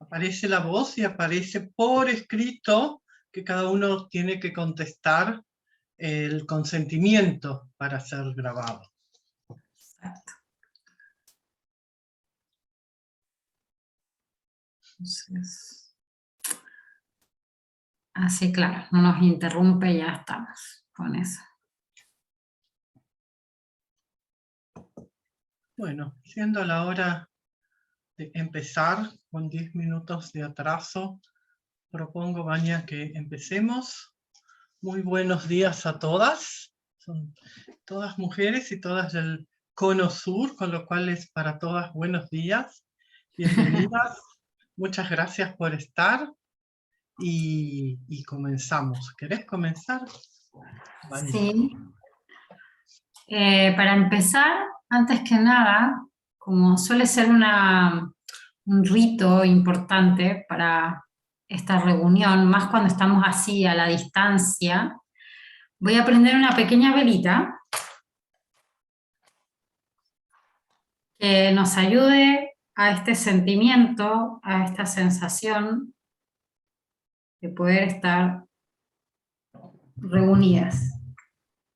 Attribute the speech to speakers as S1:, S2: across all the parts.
S1: Aparece la voz y aparece por escrito que cada uno tiene que contestar el consentimiento para ser grabado.
S2: Exacto. Entonces, así claro, no nos interrumpe, ya estamos con eso.
S1: Bueno, siendo la hora de empezar con 10 minutos de atraso, propongo, Vania, que empecemos. Muy buenos días a todas. Son todas mujeres y todas del Cono Sur, con lo cual es para todas buenos días. Bienvenidas. Muchas gracias por estar y comenzamos. ¿Querés comenzar, Vania?
S2: Sí. Para empezar, antes que nada, como suele ser un rito importante para esta reunión, más cuando estamos así a la distancia, voy a prender una pequeña velita que nos ayude a este sentimiento, a esta sensación de poder estar reunidas.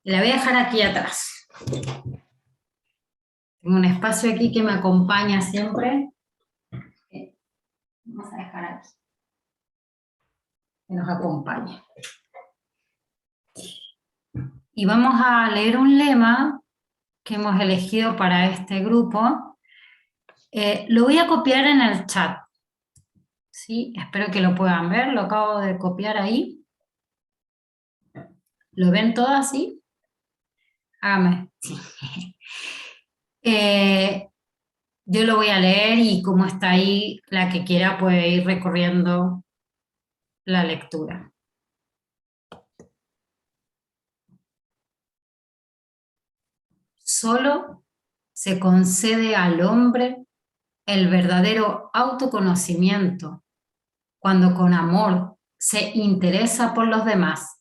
S2: La voy a dejar aquí atrás. Tengo un espacio aquí que me acompaña siempre. Vamos a dejar aquí. Que nos acompañe. Y vamos a leer un lema que hemos elegido para este grupo. Lo voy a copiar en el chat. ¿Sí? Espero que lo puedan ver, lo acabo de copiar ahí. ¿Lo ven todo así? Hágame. Sí. Yo lo voy a leer y como está ahí, la que quiera puede ir recorriendo la lectura. Solo se concede al hombre el verdadero autoconocimiento cuando con amor se interesa por los demás.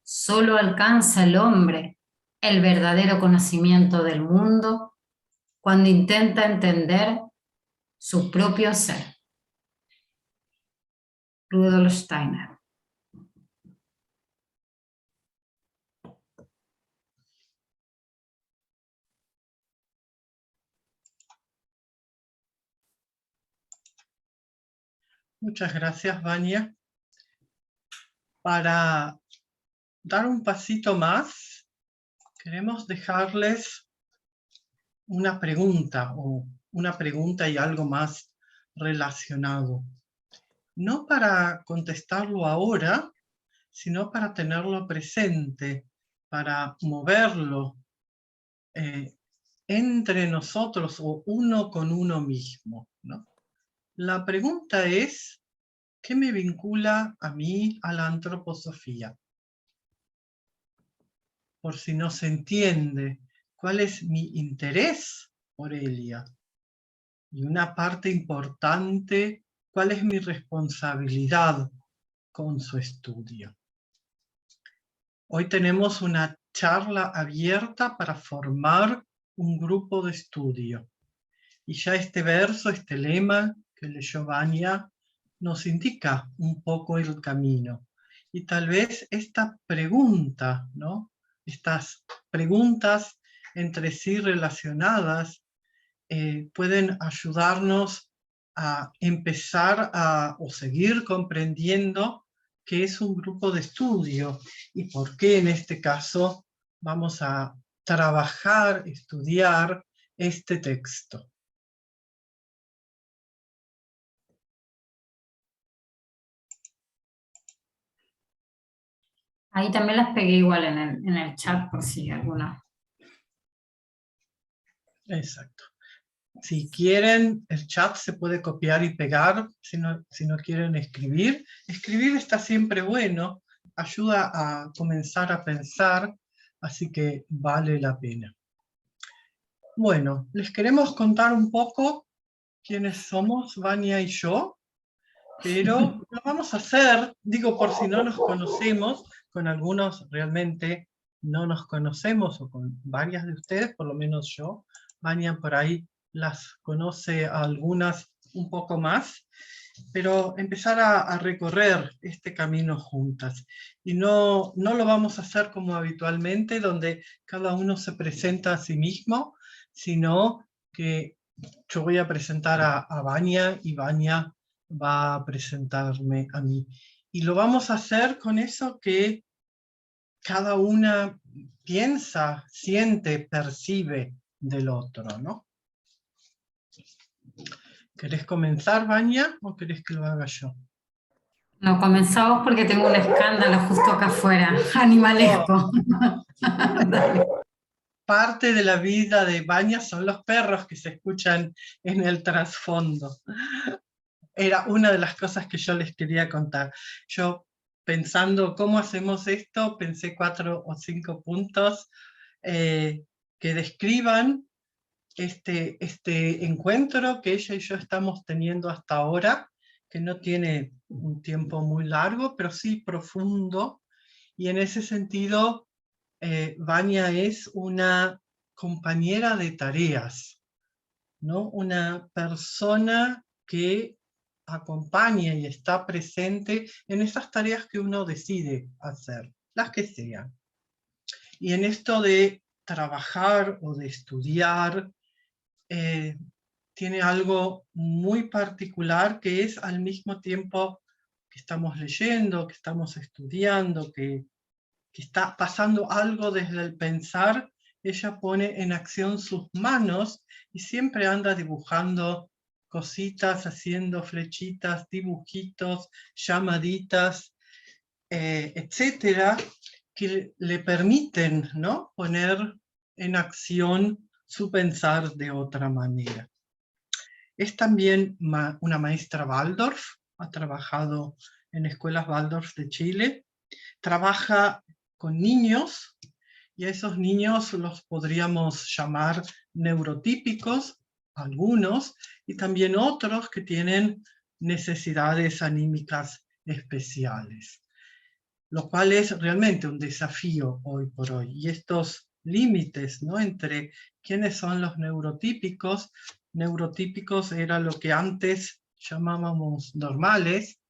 S2: Solo alcanza el hombre el verdadero conocimiento del mundo cuando intenta entender su propio ser. Rudolf Steiner.
S1: Muchas gracias, Vania. Para dar un pasito más, queremos dejarles una pregunta y algo más relacionado. No para contestarlo ahora, sino para tenerlo presente, para moverlo entre nosotros o uno con uno mismo, ¿no? La pregunta es, ¿qué me vincula a mí a la antroposofía? Por si no se entiende, ¿cuál es mi interés por ella? Y una parte importante, ¿cuál es mi responsabilidad con su estudio? Hoy tenemos una charla abierta para formar un grupo de estudio. Y ya este verso, este lema que leyó Vania, nos indica un poco el camino. Y tal vez esta pregunta, ¿no? Estas preguntas entre sí relacionadas pueden ayudarnos a empezar o seguir comprendiendo qué es un grupo de estudio y por qué en este caso vamos a trabajar, estudiar este texto.
S2: Ahí también las pegué igual en el chat por si alguna.
S1: Exacto. Si quieren, el chat se puede copiar y pegar, si no quieren escribir. Escribir está siempre bueno, ayuda a comenzar a pensar, así que vale la pena. Bueno, les queremos contar un poco quiénes somos, Vania y yo, pero lo vamos a hacer, digo por si no nos conocemos, con algunos realmente no nos conocemos, o con varias de ustedes, por lo menos yo. Vania por ahí las conoce a algunas un poco más, pero empezar a recorrer este camino juntas. Y no lo vamos a hacer como habitualmente, donde cada uno se presenta a sí mismo, sino que yo voy a presentar a Vania y Vania va a presentarme a mí. Y lo vamos a hacer con eso que cada una piensa, siente, percibe del otro, ¿no? ¿Querés comenzar, Vania, o querés que lo haga yo?
S2: No, comenzamos porque tengo un escándalo justo acá afuera, animalesco. Dale.
S1: Parte de la vida de Vania son los perros que se escuchan en el trasfondo. Era una de las cosas que yo les quería contar. Yo, pensando cómo hacemos esto, pensé 4 o 5 puntos que describan este encuentro que ella y yo estamos teniendo hasta ahora, que no tiene un tiempo muy largo, pero sí profundo, y en ese sentido, Vania es una compañera de tareas, ¿no? Una persona que acompaña y está presente en esas tareas que uno decide hacer, las que sean. Y en esto de trabajar o de estudiar, tiene algo muy particular que es al mismo tiempo que estamos leyendo, que estamos estudiando, que está pasando algo desde el pensar, ella pone en acción sus manos y siempre anda dibujando cositas, haciendo flechitas, dibujitos, llamaditas, etcétera, que le permiten, ¿no?, poner en acción su pensar de otra manera. Es también una maestra Waldorf, ha trabajado en escuelas Waldorf de Chile, trabaja con niños, y a esos niños los podríamos llamar neurotípicos, algunos, y también otros que tienen necesidades anímicas especiales, lo cual es realmente un desafío hoy por hoy. Y estos límites, ¿no?, entre quiénes son los neurotípicos era lo que antes llamábamos normales,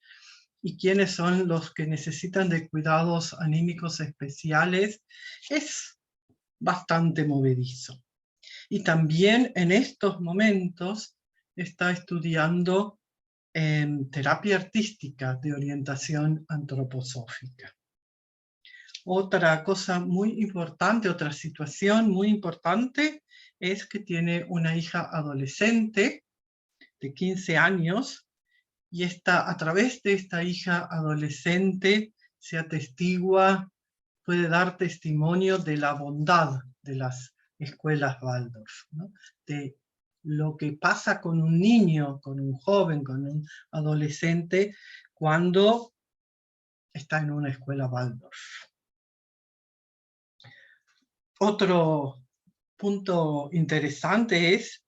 S1: y quiénes son los que necesitan de cuidados anímicos especiales, es bastante movedizo. Y también en estos momentos está estudiando terapia artística de orientación antroposófica. Otra cosa muy importante, otra situación muy importante, es que tiene una hija adolescente de 15 años, y a través de esta hija adolescente se atestigua, puede dar testimonio de la bondad de las escuelas Waldorf, ¿no?, de lo que pasa con un niño, con un joven, con un adolescente, cuando está en una escuela Waldorf. Otro punto interesante es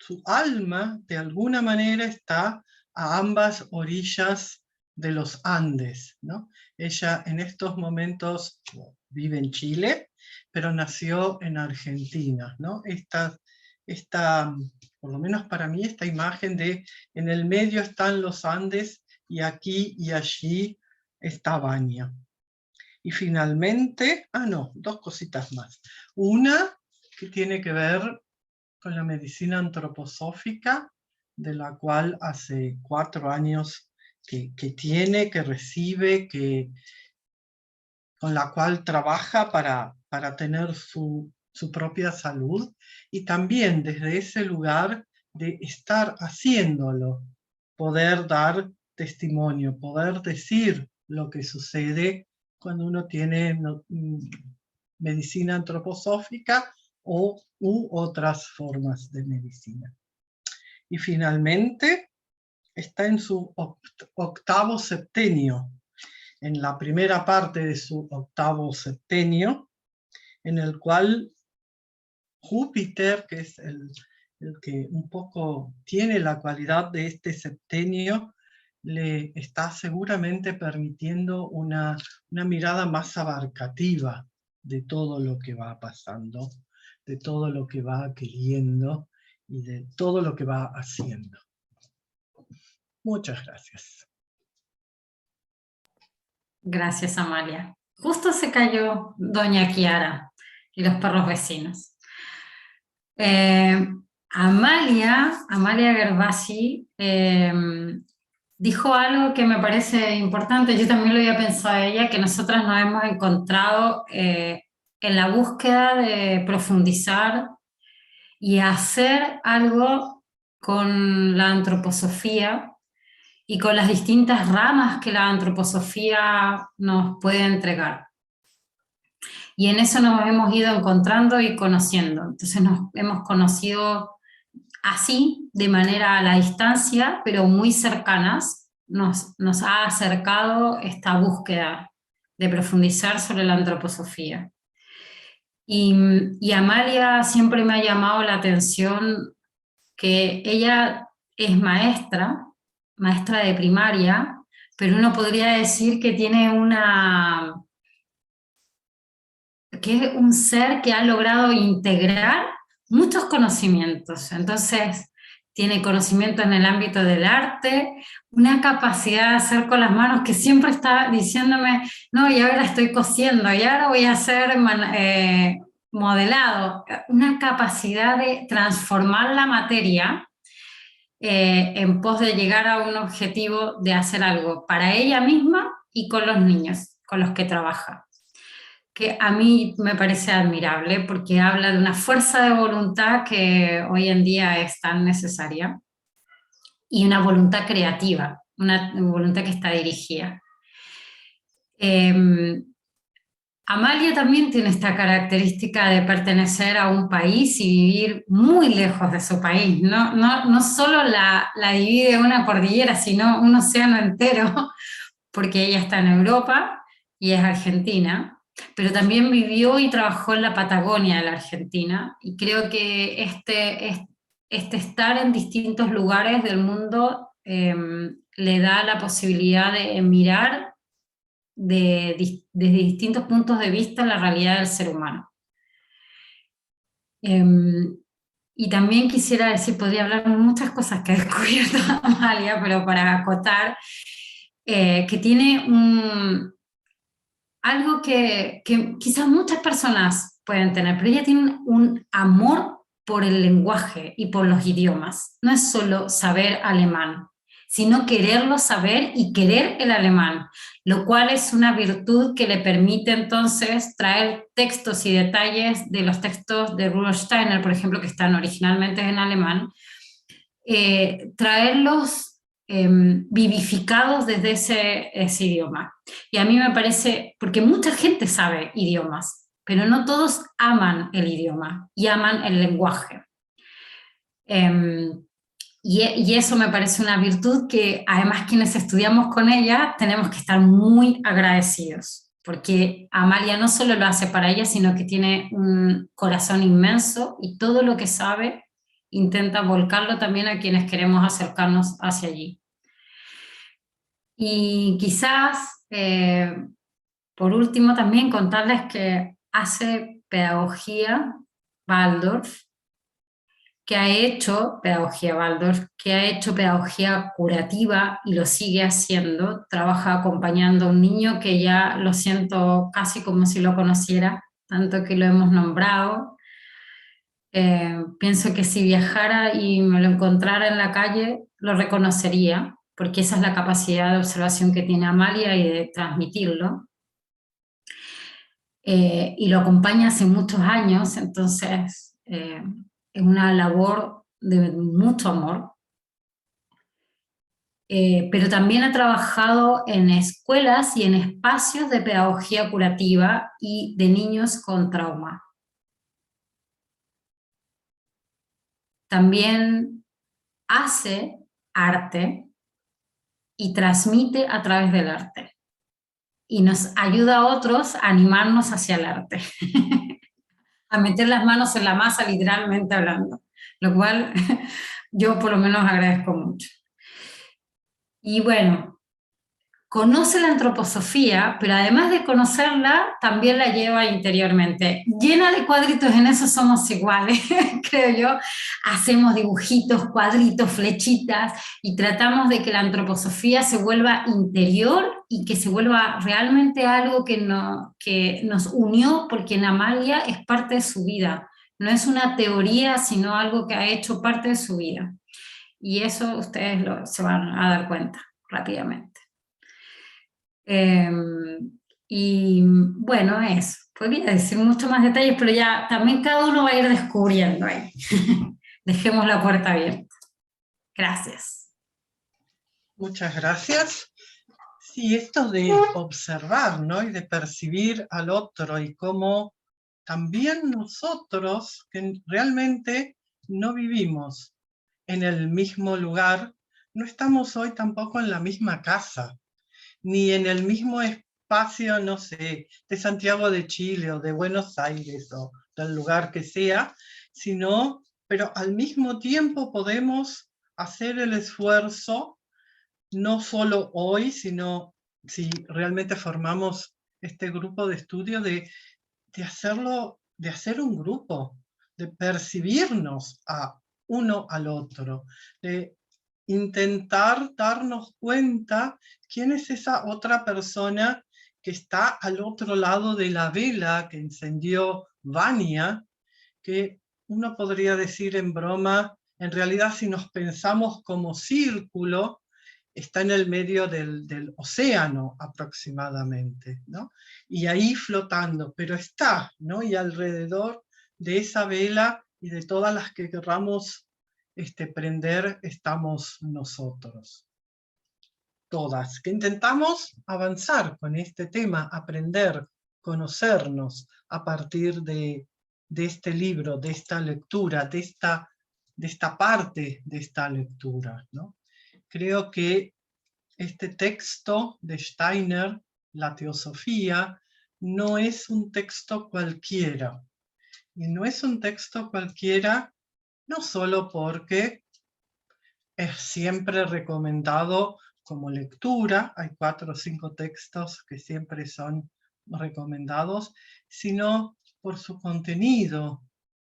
S1: su alma, de alguna manera, está a ambas orillas de los Andes, ¿no? Ella en estos momentos vive en Chile, pero nació en Argentina, ¿no? Por lo menos para mí, esta imagen de en el medio están los Andes y aquí y allí está Vania. Y finalmente, dos cositas más. Una que tiene que ver con la medicina antroposófica, de la cual hace 4 años que recibe, con la cual trabaja para tener su propia salud, y también desde ese lugar de estar haciéndolo, poder dar testimonio, poder decir lo que sucede cuando uno tiene medicina antroposófica u otras formas de medicina. Y finalmente está en su octavo septenio, en la primera parte de su octavo septenio, en el cual Júpiter, que es el que un poco tiene la cualidad de este septenio, le está seguramente permitiendo una mirada más abarcativa de todo lo que va pasando, de todo lo que va queriendo, y de todo lo que va haciendo. Muchas gracias.
S2: Gracias, Amalia. Justo se cayó doña Kiara y los perros vecinos. Amalia Gervasi dijo algo que me parece importante, yo también lo había pensado a ella, que nosotras nos hemos encontrado en la búsqueda de profundizar y hacer algo con la antroposofía y con las distintas ramas que la antroposofía nos puede entregar. Y en eso nos hemos ido encontrando y conociendo. Entonces nos hemos conocido así, de manera a la distancia, pero muy cercanas. Nos ha acercado esta búsqueda de profundizar sobre la antroposofía. Y Amalia siempre me ha llamado la atención que ella es maestra de primaria, pero uno podría decir que tiene que es un ser que ha logrado integrar muchos conocimientos. Entonces, tiene conocimiento en el ámbito del arte, una capacidad de hacer con las manos que siempre está diciéndome, no, y ahora estoy cosiendo, y ahora voy a hacer modelado. Una capacidad de transformar la materia en pos de llegar a un objetivo de hacer algo para ella misma y con los niños con los que trabaja, que a mí me parece admirable porque habla de una fuerza de voluntad que hoy en día es tan necesaria y una voluntad creativa, una voluntad que está dirigida. Amalia también tiene esta característica de pertenecer a un país y vivir muy lejos de su país. No solo la divide una cordillera, sino un océano entero, porque ella está en Europa y es argentina, pero también vivió y trabajó en la Patagonia de la Argentina, y creo que este estar en distintos lugares del mundo le da la posibilidad de mirar desde distintos puntos de vista la realidad del ser humano. Y también quisiera decir, podría hablar de muchas cosas que ha descubierto Amalia, pero para acotar, que tiene algo que quizás muchas personas pueden tener, pero ella tiene un amor por el lenguaje y por los idiomas. No es solo saber alemán, sino quererlo saber y querer el alemán, lo cual es una virtud que le permite entonces traer textos y detalles de los textos de Rudolf Steiner, por ejemplo, que están originalmente en alemán, traerlos vivificados desde ese idioma. Y a mí me parece, porque mucha gente sabe idiomas, pero no todos aman el idioma y aman el lenguaje. Y eso me parece una virtud que además quienes estudiamos con ella tenemos que estar muy agradecidos, porque Amalia no solo lo hace para ella, sino que tiene un corazón inmenso y todo lo que sabe intenta volcarlo también a quienes queremos acercarnos hacia allí. Y quizás, por último, también contarles que hace pedagogía Waldorf, que ha hecho pedagogía Waldorf, que ha hecho pedagogía curativa y lo sigue haciendo. Trabaja acompañando a un niño que ya lo siento casi como si lo conociera, tanto que lo hemos nombrado. Pienso que si viajara y me lo encontrara en la calle, lo reconocería, porque esa es la capacidad de observación que tiene Amalia y de transmitirlo. Y lo acompaña hace muchos años, entonces es una labor de mucho amor. Pero también ha trabajado en escuelas y en espacios de pedagogía curativa y de niños con trauma. También hace arte y transmite a través del arte. Y nos ayuda a otros a animarnos hacia el arte. A meter las manos en la masa, literalmente hablando. Lo cual yo por lo menos agradezco mucho. Y bueno, conoce la antroposofía, pero además de conocerla, también la lleva interiormente. Llena de cuadritos, en eso somos iguales, creo yo. Hacemos dibujitos, cuadritos, flechitas, y tratamos de que la antroposofía se vuelva interior y que se vuelva realmente algo que nos unió, porque en Amalia es parte de su vida. No es una teoría, sino algo que ha hecho parte de su vida. Y eso ustedes se van a dar cuenta rápidamente. Y bueno, eso. Podría decir mucho más detalles, pero ya también cada uno va a ir descubriendo ahí. Dejemos la puerta abierta. Gracias.
S1: Muchas gracias. Sí, esto de observar, ¿no? Y de percibir al otro y cómo también nosotros, que realmente no vivimos en el mismo lugar, no estamos hoy tampoco en la misma casa, ni en el mismo espacio, no sé, de Santiago de Chile o de Buenos Aires o del lugar que sea, sino, pero al mismo tiempo podemos hacer el esfuerzo, no solo hoy, sino si realmente formamos este grupo de estudio, de hacerlo, de hacer un grupo, de percibirnos a uno al otro, de intentar darnos cuenta quién es esa otra persona que está al otro lado de la vela que encendió Vania, que uno podría decir en broma, en realidad si nos pensamos como círculo, está en el medio del océano aproximadamente, ¿no? Y ahí flotando, pero está, ¿no? Y alrededor de esa vela y de todas las que querramos prender, estamos nosotros. Todas, que intentamos avanzar con este tema, aprender, conocernos a partir de este libro, de esta lectura, de esta parte de esta lectura, ¿no? Creo que este texto de Steiner, la Teosofía, no es un texto cualquiera. Y no es un texto cualquiera no solo porque es siempre recomendado como lectura, hay 4 o 5 textos que siempre son recomendados, sino por su contenido,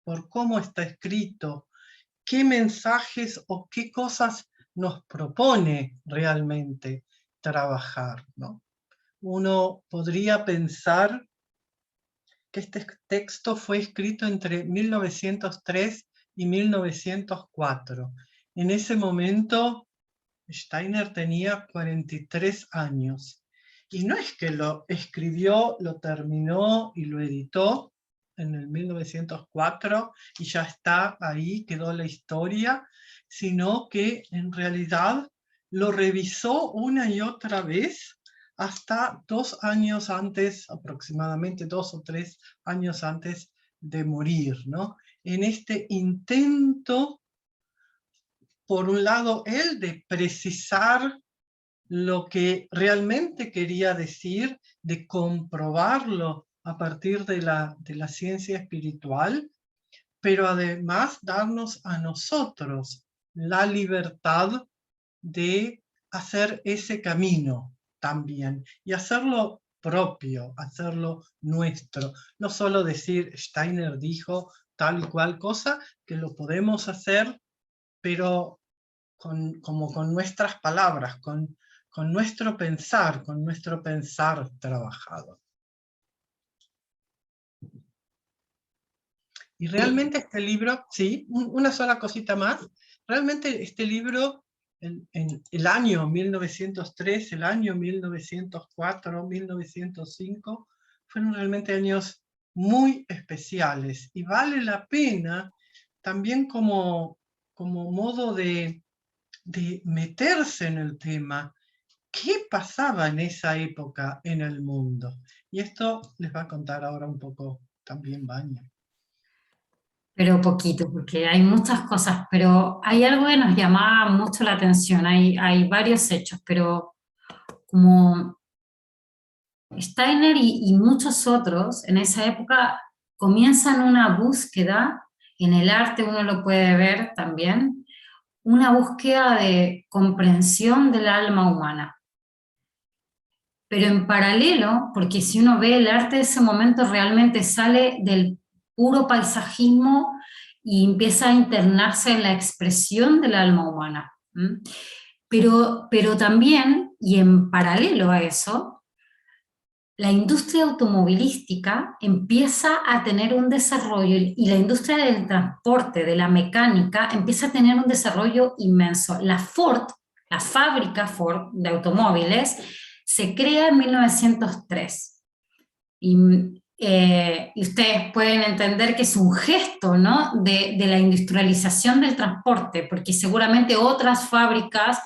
S1: por cómo está escrito, qué mensajes o qué cosas nos propone realmente trabajar, ¿no? Uno podría pensar que este texto fue escrito entre 1903 y 1904. En ese momento, Steiner tenía 43 años. Y no es que lo escribió, lo terminó y lo editó en el 1904 y ya está ahí, quedó la historia, sino que en realidad lo revisó una y otra vez hasta 2 años antes, aproximadamente 2 o 3 años antes de morir, ¿no? En este intento, por un lado, él de precisar lo que realmente quería decir, de comprobarlo a partir de la ciencia espiritual, pero además darnos a nosotros la libertad de hacer ese camino también y hacerlo propio, hacerlo nuestro. No solo decir Steiner dijo tal y cual cosa, que lo podemos hacer, pero como con nuestras palabras, con nuestro pensar trabajado. Y realmente este libro, sí, una sola cosita más, realmente este libro, en el año 1903, el año 1904, 1905, fueron realmente años muy especiales y vale la pena también como modo de meterse en el tema, qué pasaba en esa época en el mundo. Y esto les va a contar ahora un poco también Vania.
S2: Pero poquito, porque hay muchas cosas, pero hay algo que nos llamaba mucho la atención, hay varios hechos, pero como Steiner y muchos otros en esa época comienzan una búsqueda, en el arte uno lo puede ver también, una búsqueda de comprensión del alma humana. Pero en paralelo, porque si uno ve el arte de ese momento realmente sale del puro paisajismo y empieza a internarse en la expresión del alma humana. Pero también, y en paralelo a eso, la industria automovilística empieza a tener un desarrollo, y la industria del transporte, de la mecánica, empieza a tener un desarrollo inmenso. La Ford, la fábrica Ford de automóviles, se crea en 1903. Y ustedes pueden entender que es un gesto, ¿no?, de la industrialización del transporte, porque seguramente otras fábricas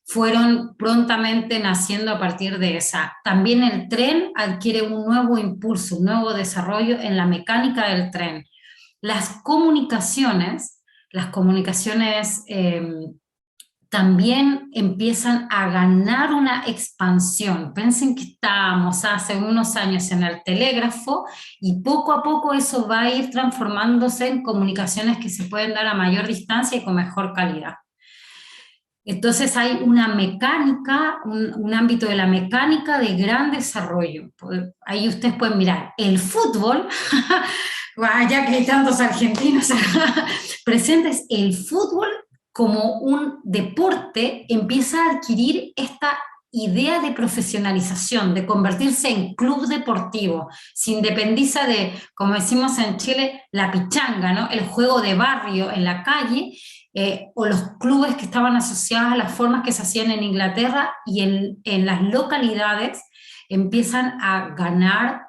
S2: fueron prontamente naciendo a partir de esa. También el tren adquiere un nuevo impulso, un nuevo desarrollo en la mecánica del tren. Las comunicaciones también empiezan a ganar una expansión. Piensen que estábamos hace unos años en el telégrafo y poco a poco eso va a ir transformándose en comunicaciones que se pueden dar a mayor distancia y con mejor calidad. Entonces hay una mecánica, un ámbito de la mecánica de gran desarrollo. Ahí ustedes pueden mirar el fútbol, ya que hay tantos argentinos presentes, el fútbol como un deporte empieza a adquirir esta idea de profesionalización, de convertirse en club deportivo, se independiza de, como decimos en Chile, la pichanga, ¿no?, el juego de barrio en la calle, o los clubes que estaban asociados a las formas que se hacían en Inglaterra, y en las localidades empiezan a ganar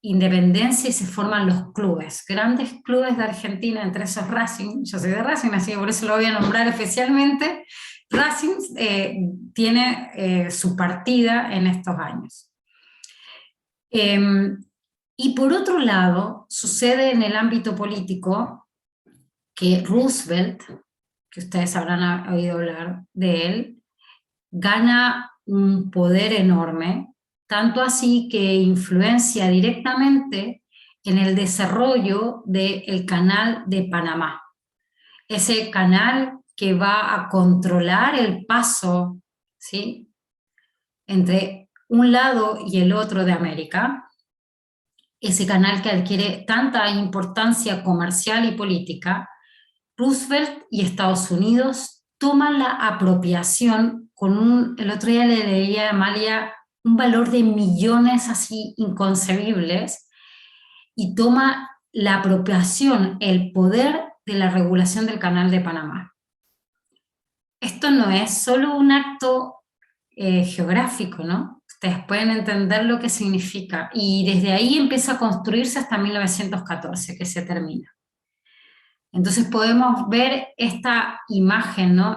S2: independencia y se forman los clubes, grandes clubes de Argentina, entre esos Racing. Yo soy de Racing, así que por eso lo voy a nombrar especialmente. Racing tiene su partida en estos años. Y por otro lado, sucede en el ámbito político que Roosevelt, que ustedes habrán oído hablar de él, gana un poder enorme, tanto así que influencia directamente en el desarrollo del Canal de Panamá. Ese canal que va a controlar el paso, ¿sí?, entre un lado y el otro de América, ese canal que adquiere tanta importancia comercial y política. Roosevelt y Estados Unidos toman la apropiación con el otro día le leía a Amalia, un valor de millones así inconcebibles, y toma la apropiación, el poder de la regulación del Canal de Panamá. Esto no es solo un acto geográfico, ¿no? Ustedes pueden entender lo que significa, y desde ahí empieza a construirse hasta 1914, que se termina. Entonces podemos ver esta imagen, ¿no?,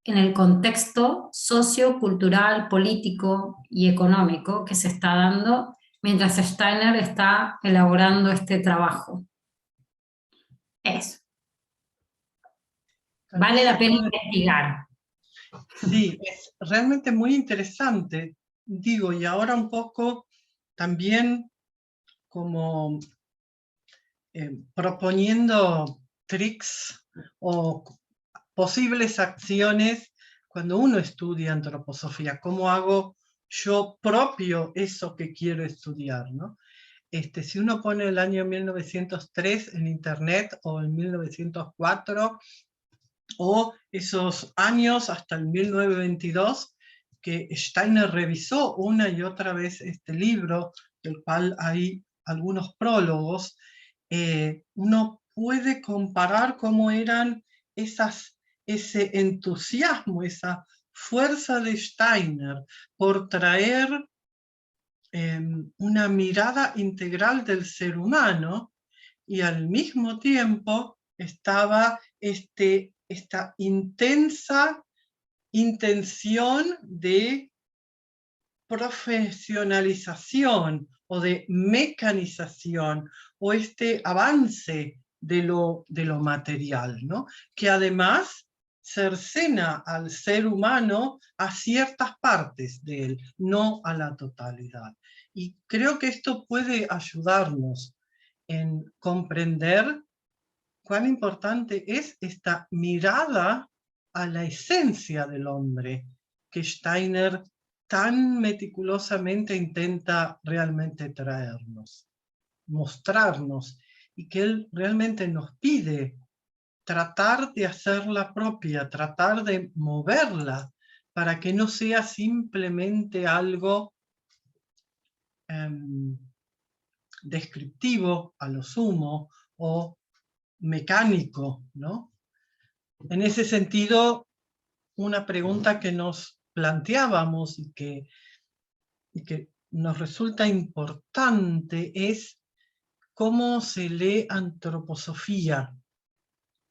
S2: en el contexto sociocultural, político y económico que se está dando mientras Steiner está elaborando este trabajo. Eso. Vale la pena investigar.
S1: Sí, es realmente muy interesante. Digo, y ahora un poco también como proponiendo tricks o posibles acciones cuando uno estudia antroposofía. ¿Cómo hago yo propio eso que quiero estudiar, ¿no? Si uno pone el año 1903 en internet, o en 1904, o esos años hasta el 1922, que Steiner revisó una y otra vez este libro, del cual hay algunos prólogos, uno puede comparar cómo eran ese entusiasmo, esa fuerza de Steiner por traer una mirada integral del ser humano, y al mismo tiempo estaba esta intensa intención de profesionalización o de mecanización, o este avance de lo material, ¿no?, que además cercena al ser humano a ciertas partes de él, no a la totalidad. Y creo que esto puede ayudarnos en comprender cuán importante es esta mirada a la esencia del hombre que Steiner tan meticulosamente intenta realmente traernos, mostrarnos, y que él realmente nos pide tratar de hacerla propia, tratar de moverla, para que no sea simplemente algo descriptivo a lo sumo o mecánico, ¿no? En ese sentido, una pregunta que nos planteábamos y que nos resulta importante es cómo se lee antroposofía.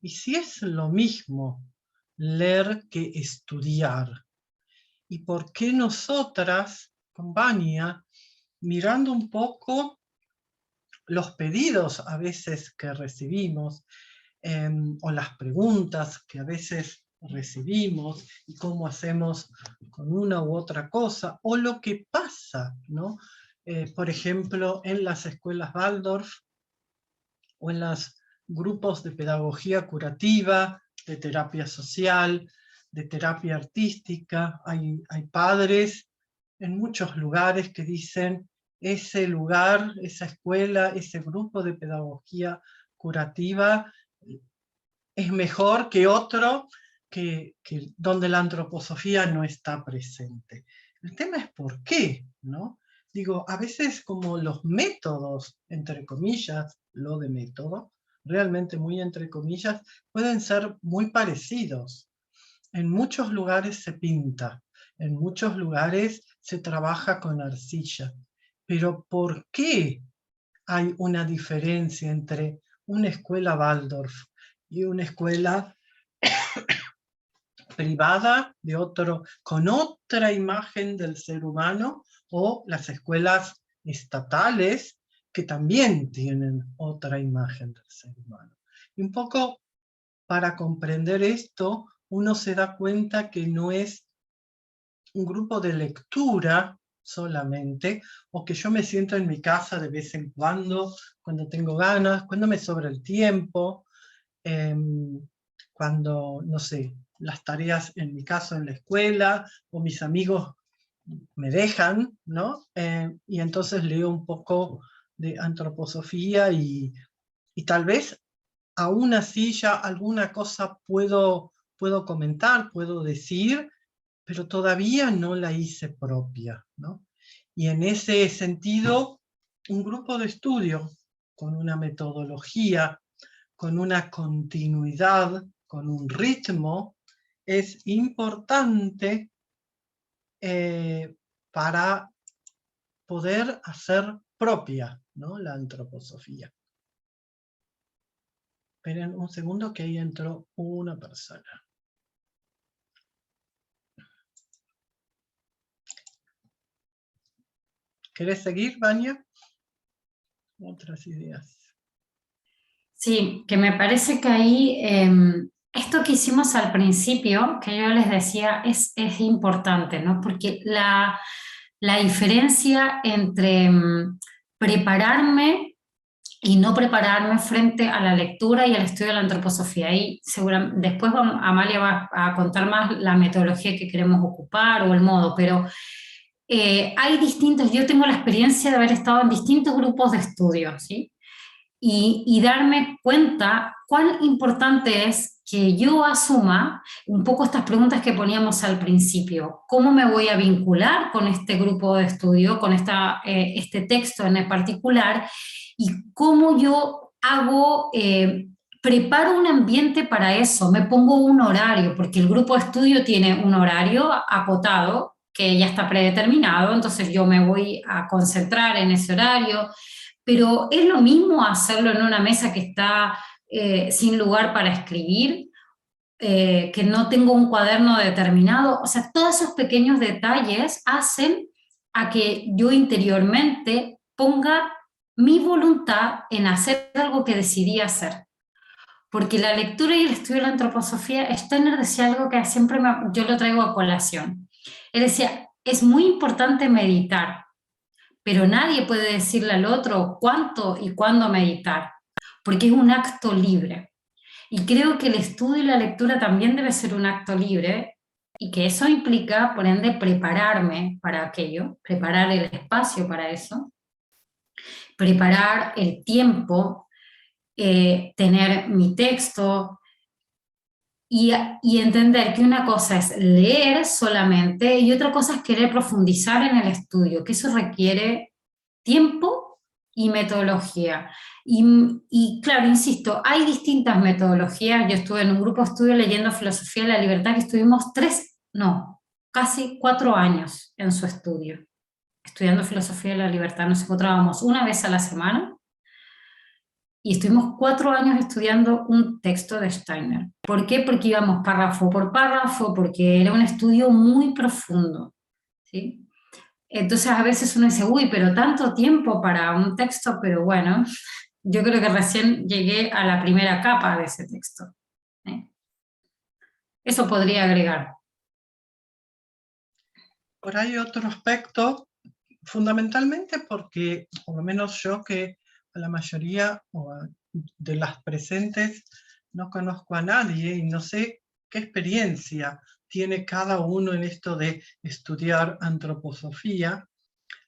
S1: Y si es lo mismo leer que estudiar. Y por qué nosotras, con Vania, mirando un poco los pedidos a veces que recibimos, o las preguntas que a veces recibimos, y cómo hacemos con una u otra cosa, o lo que pasa, ¿no? Por ejemplo, en las escuelas Waldorf, o en los grupos de pedagogía curativa, de terapia social, de terapia artística. Hay padres en muchos lugares que dicen, ese lugar, esa escuela, ese grupo de pedagogía curativa es mejor que otro donde la antroposofía no está presente. El tema es por qué, ¿no? Digo, a veces como los métodos, entre comillas, lo de método, realmente muy entre comillas, pueden ser muy parecidos. En muchos lugares se pinta, en muchos lugares se trabaja con arcilla, pero ¿por qué hay una diferencia entre una escuela Waldorf y una escuela privada con otra imagen del ser humano, o las escuelas estatales que también tienen otra imagen del ser humano? Y un poco para comprender esto, uno se da cuenta que no es un grupo de lectura solamente, o que yo me siento en mi casa de vez en cuando tengo ganas, cuando me sobra el tiempo, cuando, no sé, las tareas en mi caso en la escuela, o mis amigos me dejan, ¿no? Y entonces leo un poco de antroposofía y tal vez aún así ya alguna cosa puedo comentar, puedo decir, pero todavía no la hice propia, ¿no? Y en ese sentido, un grupo de estudio con una metodología, con una continuidad, con un ritmo, es importante para poder hacer propia, ¿no?, la antroposofía. Esperen un segundo que ahí entró una persona. ¿Querés seguir, Vania? Otras ideas.
S2: Sí, que me parece que ahí esto que hicimos al principio, que yo les decía, es importante, ¿no? Porque la diferencia entre prepararme y no prepararme frente a la lectura y al estudio de la antroposofía. Y seguramente después Amalia va a contar más la metodología que queremos ocupar o el modo, pero hay distintos, yo tengo la experiencia de haber estado en distintos grupos de estudio, ¿sí? Y darme cuenta cuán importante es que yo asuma un poco estas preguntas que poníamos al principio. ¿Cómo me voy a vincular con este grupo de estudio, con este texto en particular? Y cómo yo hago, preparo un ambiente para eso, me pongo un horario, porque el grupo de estudio tiene un horario acotado, que ya está predeterminado, entonces yo me voy a concentrar en ese horario, pero es lo mismo hacerlo en una mesa que está sin lugar para escribir, que no tengo un cuaderno determinado. O sea, todos esos pequeños detalles hacen a que yo interiormente ponga mi voluntad en hacer algo que decidí hacer. Porque la lectura y el estudio de la antroposofía, Steiner decía algo que siempre yo lo traigo a colación. Él decía, es muy importante meditar, pero nadie puede decirle al otro cuánto y cuándo meditar, porque es un acto libre. Y creo que el estudio y la lectura también debe ser un acto libre, Y que eso implica, por ende, prepararme para aquello, preparar el espacio para eso, preparar el tiempo, tener mi texto y entender que una cosa es leer solamente y otra cosa es querer profundizar en el estudio, que eso requiere tiempo y metodología. Y claro, insisto, hay distintas metodologías. Yo estuve en un grupo de estudio leyendo Filosofía de la Libertad que estuvimos casi 4 años en su estudio, estudiando Filosofía de la Libertad. Nos encontrábamos una vez a la semana y estuvimos 4 años estudiando un texto de Steiner. ¿Por qué? Porque íbamos párrafo por párrafo, porque era un estudio muy profundo, ¿sí? Entonces a veces uno dice, uy, pero tanto tiempo para un texto, pero bueno, yo creo que recién llegué a la primera capa de ese texto. ¿Eh? Eso podría agregar.
S1: Por ahí otro aspecto, fundamentalmente porque, por lo menos yo que a la mayoría de las presentes no conozco a nadie y no sé qué experiencia tiene cada uno en esto de estudiar antroposofía.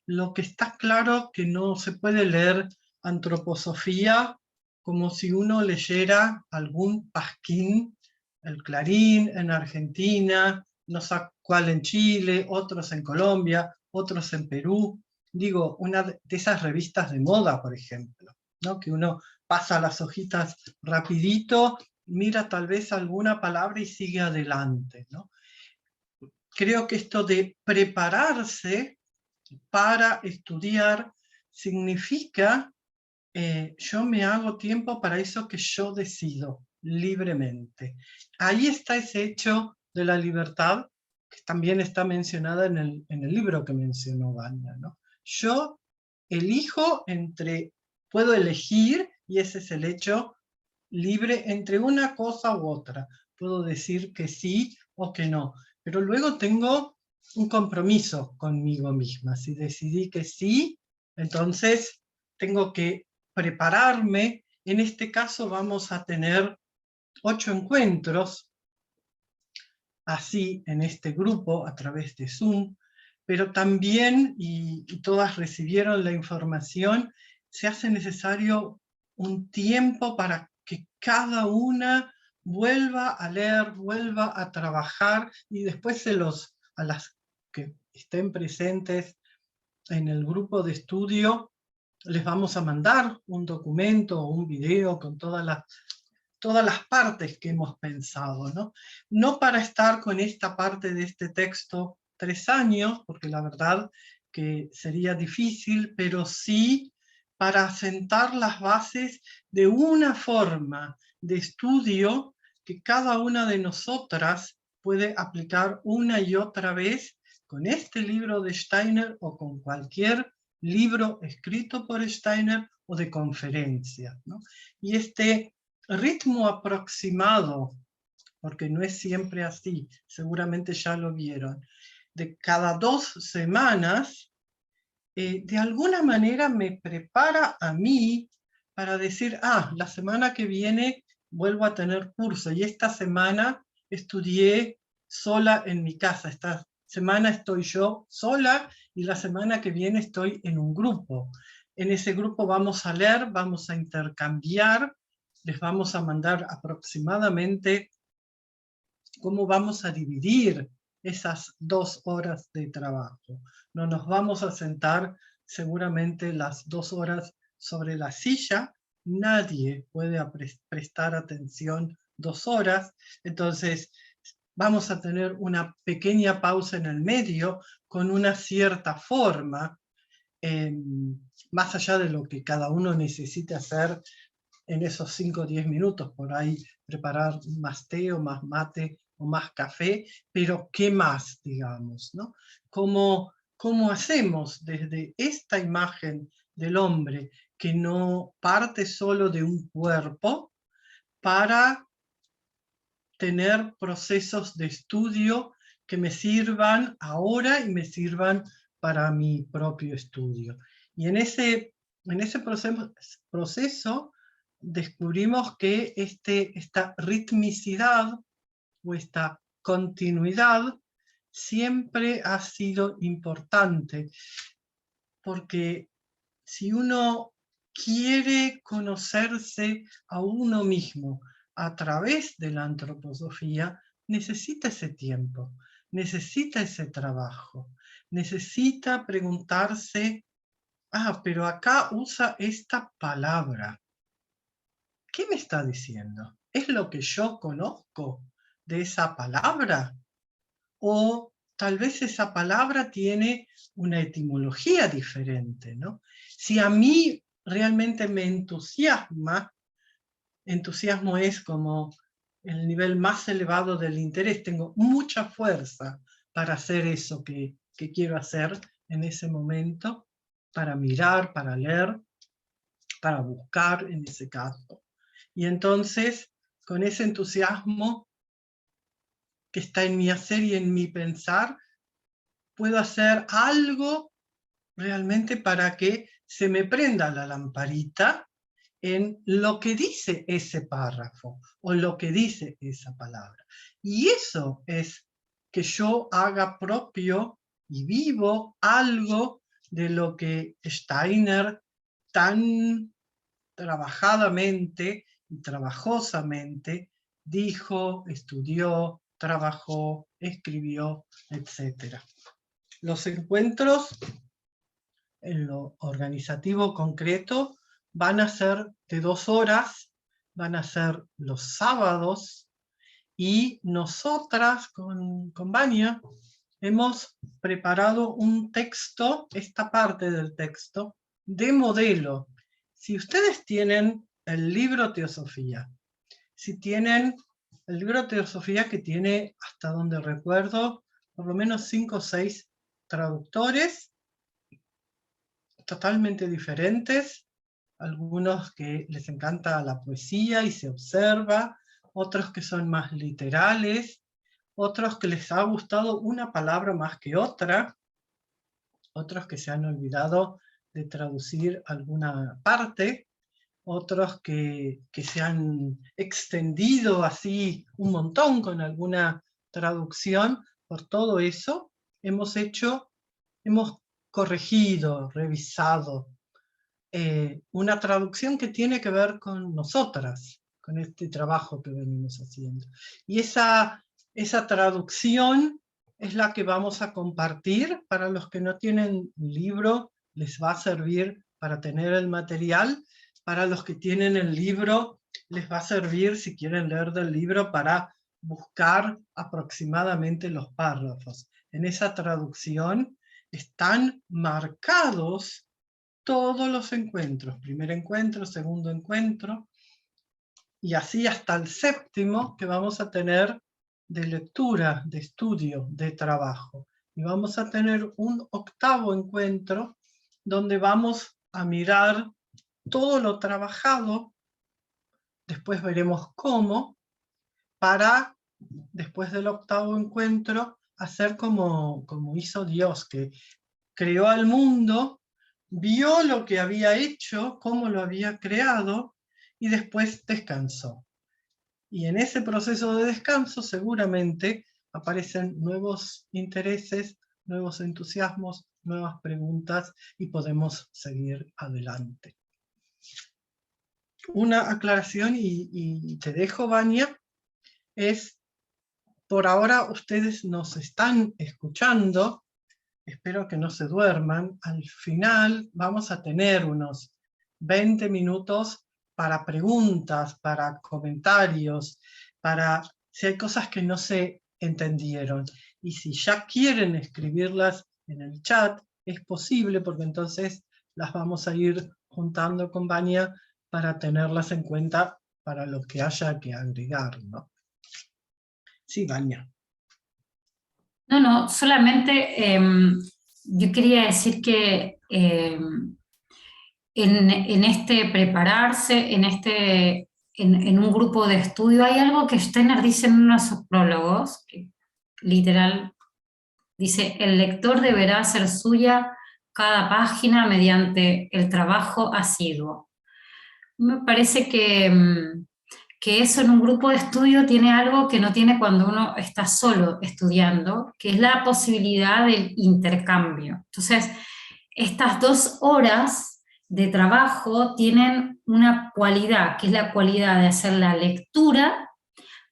S1: Lo que está claro que no se puede leer antroposofía como si uno leyera algún pasquín, el Clarín en Argentina, no sé cuál en Chile, otros en Colombia, otros en Perú. Digo, una de esas revistas de moda, por ejemplo, ¿no? Que uno pasa las hojitas rapidito, mira tal vez alguna palabra y sigue adelante, ¿no? Creo que esto de prepararse para estudiar significa yo me hago tiempo para eso que yo decido libremente. Ahí está ese hecho de la libertad que también está mencionada en el libro que mencionó Vania, ¿no? Yo elijo puedo elegir, y ese es el hecho libre entre una cosa u otra. Puedo decir que sí o que no, pero luego tengo un compromiso conmigo misma. Si decidí que sí, entonces tengo que prepararme. En este caso vamos a tener 8 encuentros, así en este grupo, a través de Zoom, pero también, y todas recibieron la información, se hace necesario un tiempo para que cada una vuelva a leer, vuelva a trabajar, y después a las que estén presentes en el grupo de estudio, les vamos a mandar un documento o un video con todas las partes que hemos pensado, ¿no? No para estar con esta parte de este texto 3 años, porque la verdad que sería difícil, pero sí para sentar las bases de una forma de estudio que cada una de nosotras puede aplicar una y otra vez con este libro de Steiner o con cualquier libro escrito por Steiner o de conferencias, ¿no? Y este ritmo aproximado, porque no es siempre así, seguramente ya lo vieron, de cada 2 semanas, de alguna manera me prepara a mí para decir, la semana que viene vuelvo a tener curso, y esta semana estudié sola en mi casa, esta semana estoy yo sola, y la semana que viene estoy en un grupo. En ese grupo vamos a leer, vamos a intercambiar, les vamos a mandar aproximadamente cómo vamos a dividir esas 2 horas de trabajo. No nos vamos a sentar seguramente las 2 horas sobre la silla, nadie puede prestar atención 2 horas, entonces vamos a tener una pequeña pausa en el medio con una cierta forma, más allá de lo que cada uno necesite hacer en esos 5 o 10 minutos, por ahí preparar más té o más mate o más café, pero ¿qué más, digamos, ¿no? ¿Cómo hacemos desde esta imagen del hombre que no parte solo de un cuerpo para tener procesos de estudio que me sirvan ahora y me sirvan para mi propio estudio? Y en ese proceso descubrimos que esta ritmicidad o esta continuidad siempre ha sido importante, porque si uno quiere conocerse a uno mismo a través de la antroposofía, necesita ese tiempo, necesita ese trabajo, necesita preguntarse, pero acá usa esta palabra. ¿Qué me está diciendo? ¿Es lo que yo conozco de esa palabra? O tal vez esa palabra tiene una etimología diferente, ¿no? Si a mí realmente me entusiasma, entusiasmo es como el nivel más elevado del interés, tengo mucha fuerza para hacer eso que quiero hacer en ese momento, para mirar, para leer, para buscar en ese caso. Y entonces, con ese entusiasmo que está en mi hacer y en mi pensar, puedo hacer algo realmente para que se me prenda la lamparita en lo que dice ese párrafo o lo que dice esa palabra. Y eso es que yo haga propio y vivo algo de lo que Steiner tan trabajadamente y trabajosamente dijo, estudió, trabajó, escribió, etc. Los encuentros en lo organizativo concreto van a ser de 2 horas, van a ser los sábados, y nosotras con Vania hemos preparado un texto, esta parte del texto, de modelo. Si ustedes tienen el libro Teosofía, si tienen el libro Teosofía, que tiene, hasta donde recuerdo, por lo menos 5 o 6 traductores totalmente diferentes, algunos que les encanta la poesía y se observa, otros que son más literales, otros que les ha gustado una palabra más que otra, otros que se han olvidado de traducir alguna parte, otros que se han extendido así un montón con alguna traducción. Por todo eso hemos corregido, revisado una traducción que tiene que ver con nosotras, con este trabajo que venimos haciendo. Y esa traducción es la que vamos a compartir. Para los que no tienen libro, les va a servir para tener el material. Para los que tienen el libro, les va a servir, si quieren leer del libro, para buscar aproximadamente los párrafos. En esa traducción están marcados todos los encuentros, primer encuentro, segundo encuentro, y así hasta el 7º que vamos a tener de lectura, de estudio, de trabajo. Y vamos a tener un 8º encuentro donde vamos a mirar todo lo trabajado, después veremos cómo, para después del 8º encuentro hacer como hizo Dios, que creó al mundo, vio lo que había hecho, cómo lo había creado, y después descansó. Y en ese proceso de descanso seguramente aparecen nuevos intereses, nuevos entusiasmos, nuevas preguntas, y podemos seguir adelante. Una aclaración, y te dejo, Vania, es, por ahora ustedes nos están escuchando, espero que no se duerman. Al final vamos a tener unos 20 minutos para preguntas, para comentarios, para si hay cosas que no se entendieron. Y si ya quieren escribirlas en el chat, es posible, porque entonces las vamos a ir juntando con Vania para tenerlas en cuenta para lo que haya que agregar, ¿no? Sí, Vania.
S2: No, solamente yo quería decir que en este prepararse, en un grupo de estudio, hay algo que Steiner dice en uno de sus prólogos, que literal dice: el lector deberá hacer suya cada página mediante el trabajo asiduo. Me parece que que eso en un grupo de estudio tiene algo que no tiene cuando uno está solo estudiando, que es la posibilidad del intercambio. Entonces, estas 2 horas de trabajo tienen una cualidad, que es la cualidad de hacer la lectura,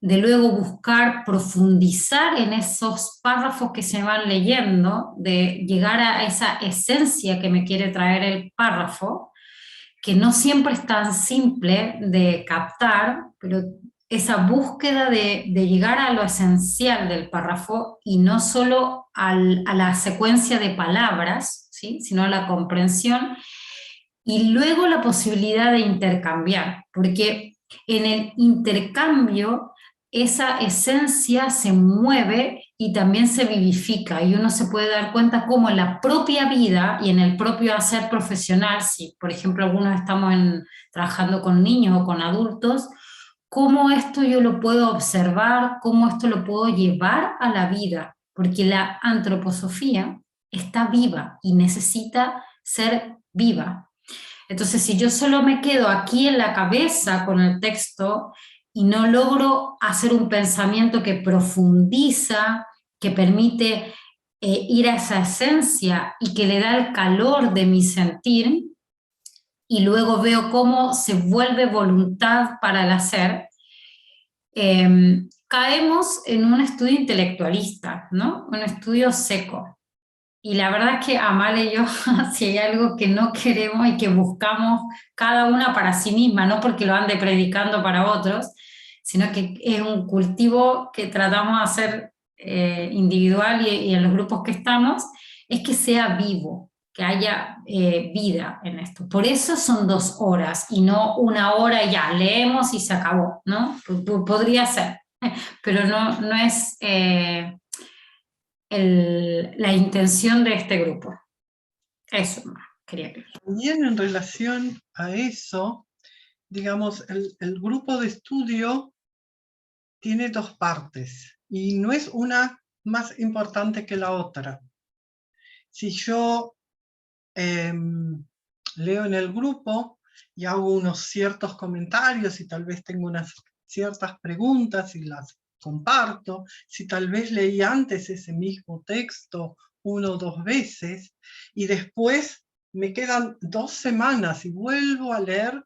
S2: de luego buscar profundizar en esos párrafos que se van leyendo, de llegar a esa esencia que me quiere traer el párrafo, que no siempre es tan simple de captar, pero esa búsqueda de llegar a lo esencial del párrafo y no solo a la secuencia de palabras, ¿sí? Sino a la comprensión, y luego la posibilidad de intercambiar, porque en el intercambio esa esencia se mueve y también se vivifica, y uno se puede dar cuenta cómo en la propia vida y en el propio hacer profesional, si por ejemplo algunos estamos trabajando con niños o con adultos, cómo esto yo lo puedo observar, cómo esto lo puedo llevar a la vida, porque la antroposofía está viva y necesita ser viva. Entonces, si yo solo me quedo aquí en la cabeza con el texto y no logro hacer un pensamiento que profundiza, que permite ir a esa esencia y que le da el calor de mi sentir, y luego veo cómo se vuelve voluntad para el hacer, caemos en un estudio intelectualista, ¿no? Un estudio seco. Y la verdad es que Amal y yo, si hay algo que no queremos y que buscamos cada una para sí misma, no porque lo ande predicando para otros, sino que es un cultivo que tratamos de hacer individual y en los grupos que estamos, es que sea vivo, que haya vida en esto. Por eso son 2 horas y no 1 hora y ya, leemos y se acabó, ¿no? Podría ser, pero no es... la intención de este grupo. Eso quería decir.
S1: También en relación a eso, digamos, el grupo de estudio tiene 2 partes y no es una más importante que la otra. Si yo leo en el grupo y hago unos ciertos comentarios y tal vez tengo unas ciertas preguntas y las comparto, si tal vez leí antes ese mismo texto 1 o 2 veces y después me quedan 2 semanas y vuelvo a leer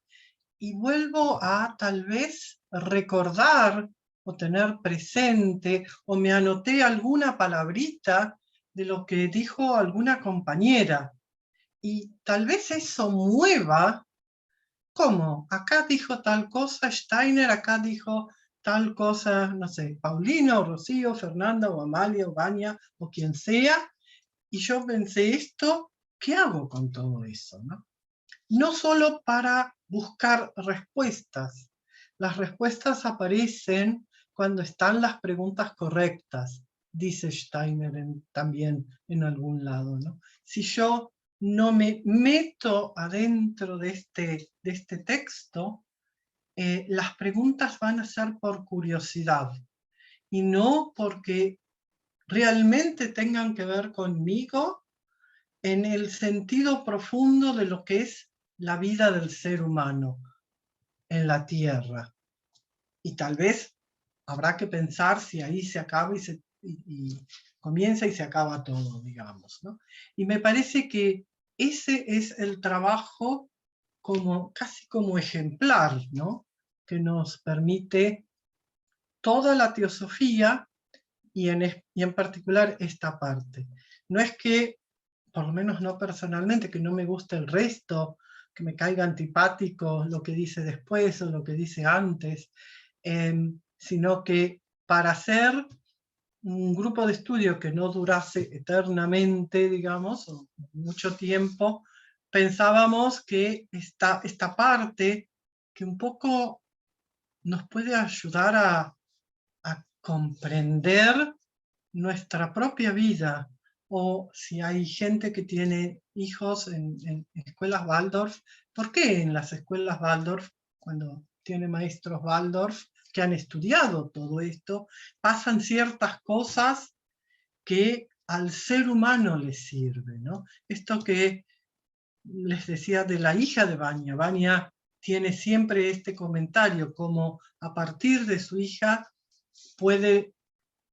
S1: y vuelvo a tal vez recordar o tener presente o me anoté alguna palabrita de lo que dijo alguna compañera. Y tal vez eso mueva, ¿cómo? Acá dijo tal cosa Steiner, acá dijo tal cosa, no sé, Paulina o Rocío, Fernanda o Amalia o Vania o quien sea, y yo pensé esto, ¿qué hago con todo eso? No solo para buscar respuestas, las respuestas aparecen cuando están las preguntas correctas, dice Steiner también en algún lado, ¿no? Si yo no me meto adentro de este texto, las preguntas van a ser por curiosidad y no porque realmente tengan que ver conmigo en el sentido profundo de lo que es la vida del ser humano en la Tierra. Y tal vez habrá que pensar si ahí se acaba y comienza y se acaba todo, digamos, ¿no? Y me parece que ese es el trabajo casi como ejemplar, ¿no? Que nos permite toda la teosofía y en particular esta parte. No es que, por lo menos no personalmente, que no me guste el resto, que me caiga antipático lo que dice después o lo que dice antes, sino que para hacer un grupo de estudio que no durase eternamente, digamos, o mucho tiempo, pensábamos que esta parte que un poco nos puede ayudar a comprender nuestra propia vida, o si hay gente que tiene hijos en escuelas Waldorf, ¿por qué en las escuelas Waldorf, cuando tiene maestros Waldorf que han estudiado todo esto, pasan ciertas cosas que al ser humano le sirve, ¿no? Esto que les decía de la hija de Vania. Vania tiene siempre este comentario, como a partir de su hija puede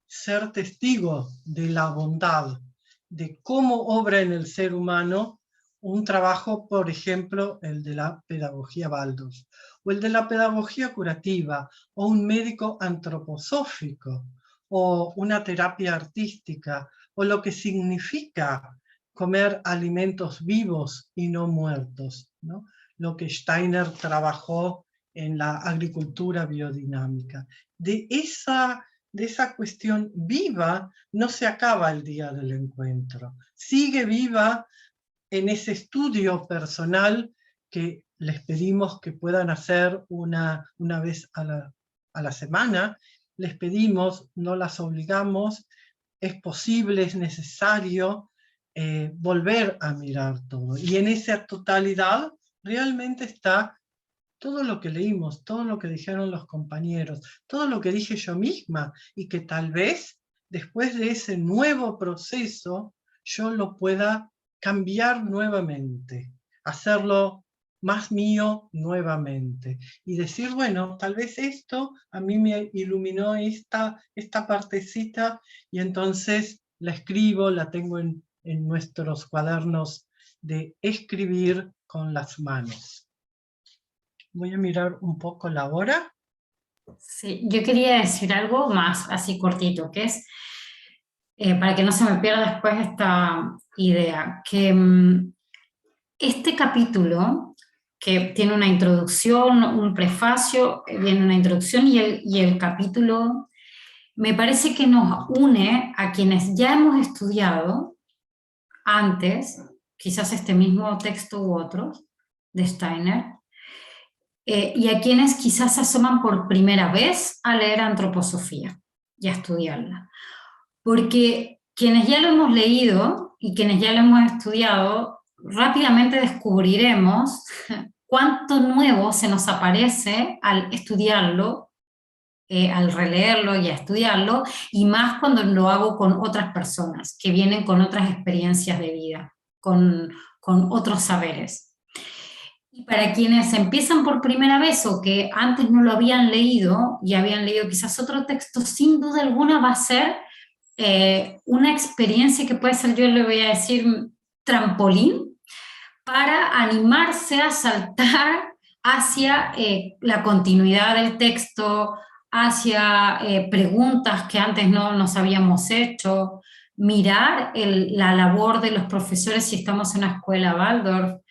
S1: ser testigo de la bondad, de cómo obra en el ser humano un trabajo, por ejemplo, el de la pedagogía Waldorf, o el de la pedagogía curativa, o un médico antroposófico, o una terapia artística, o lo que significa comer alimentos vivos y no muertos, ¿no? Lo que Steiner trabajó en la agricultura biodinámica. De esa cuestión viva no se acaba el día del encuentro, sigue viva en ese estudio personal que les pedimos que puedan hacer una vez a la semana. Les pedimos, no las obligamos, es posible, es necesario volver a mirar todo. Y en esa totalidad realmente está todo lo que leímos, todo lo que dijeron los compañeros, todo lo que dije yo misma, y que tal vez después de ese nuevo proceso yo lo pueda cambiar nuevamente, hacerlo más mío nuevamente, y decir, bueno, tal vez esto a mí me iluminó esta partecita, y entonces la escribo, la tengo en nuestros cuadernos de escribir con las manos. Voy a mirar un poco la hora.
S2: Sí, yo quería decir algo más así cortito, que es, para que no se me pierda después esta idea, que este capítulo, que tiene una introducción, un prefacio, viene una introducción y el capítulo, me parece que nos une a quienes ya hemos estudiado antes, quizás este mismo texto u otros, de Steiner, y a quienes quizás se asoman por primera vez a leer antroposofía y a estudiarla. Porque quienes ya lo hemos leído y quienes ya lo hemos estudiado, rápidamente descubriremos cuánto nuevo se nos aparece al estudiarlo, al releerlo y a estudiarlo, y más cuando lo hago con otras personas que vienen con otras experiencias de vida, con otros saberes. Y para quienes empiezan por primera vez o que antes no lo habían leído y habían leído quizás otro texto, sin duda alguna va a ser una experiencia que puede ser, yo le voy a decir, trampolín para animarse a saltar hacia la continuidad del texto, hacia preguntas que antes no nos habíamos hecho, mirar la labor de los profesores si estamos en una escuela Waldorf,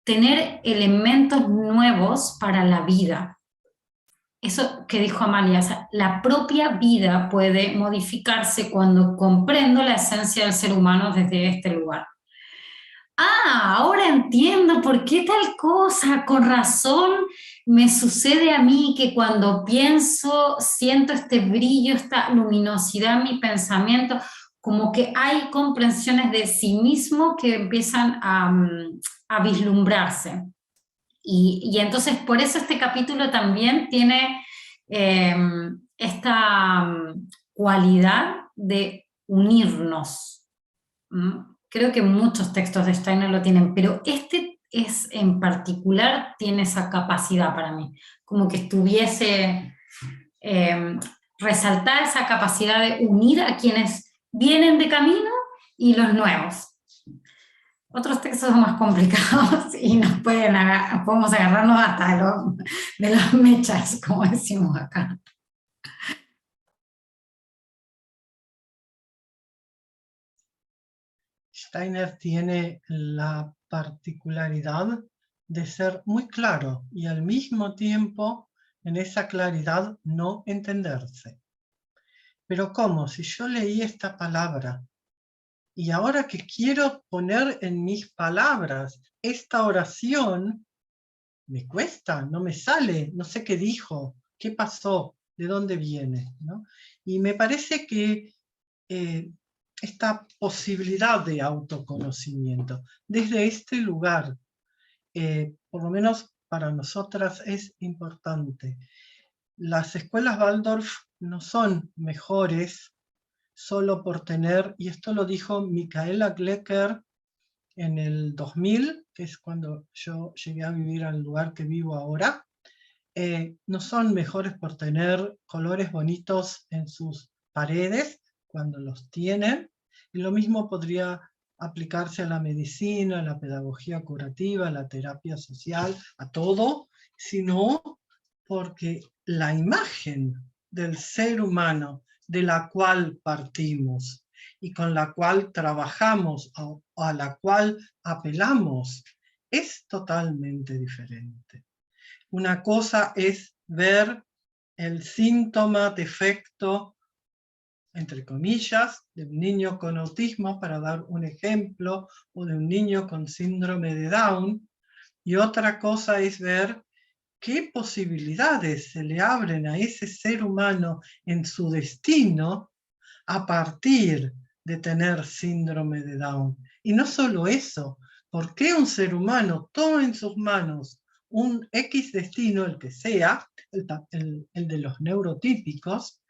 S2: tener elementos nuevos para la vida. Eso que dijo Amalia, o sea, la propia vida puede modificarse cuando comprendo la esencia del ser humano desde este lugar. Ah, ahora entiendo por qué tal cosa, con razón me sucede a mí que cuando pienso siento este brillo, esta luminosidad en mi pensamiento, como que hay comprensiones de sí mismo que empiezan a vislumbrarse. Y entonces por eso este capítulo también tiene esta cualidad de unirnos. Creo que muchos textos de Steiner lo tienen, pero este es en particular tiene esa capacidad para mí, como que estuviese resaltar esa capacidad de unir a quienes vienen de camino y los nuevos. Otros textos son más complicados y nos podemos agarrarnos hasta de las mechas, como decimos acá.
S1: Steiner tiene la particularidad de ser muy claro y al mismo tiempo en esa claridad no entenderse. Pero ¿cómo? Si yo leí esta palabra y ahora que quiero poner en mis palabras esta oración, me cuesta, no me sale, no sé qué dijo, qué pasó, de dónde viene, ¿no? Y me parece que esta posibilidad de autoconocimiento desde este lugar, por lo menos para nosotras es importante. Las escuelas Waldorf no son mejores solo por tener, y esto lo dijo Micaela Glecker en el 2000, que es cuando yo llegué a vivir al lugar que vivo ahora, no son mejores por tener colores bonitos en sus paredes cuando los tienen, y lo mismo podría aplicarse a la medicina, a la pedagogía curativa, a la terapia social, a todo, sino porque la imagen del ser humano de la cual partimos y con la cual trabajamos o a la cual apelamos es totalmente diferente. Una cosa es ver el síntoma, defecto, entre comillas, de un niño con autismo, para dar un ejemplo, o de un niño con síndrome de Down, y otra cosa es ver qué posibilidades se le abren a ese ser humano en su destino a partir de tener síndrome de Down. Y no solo eso, ¿por qué un ser humano toma en sus manos un X destino, el que sea, el de los neurotípicos,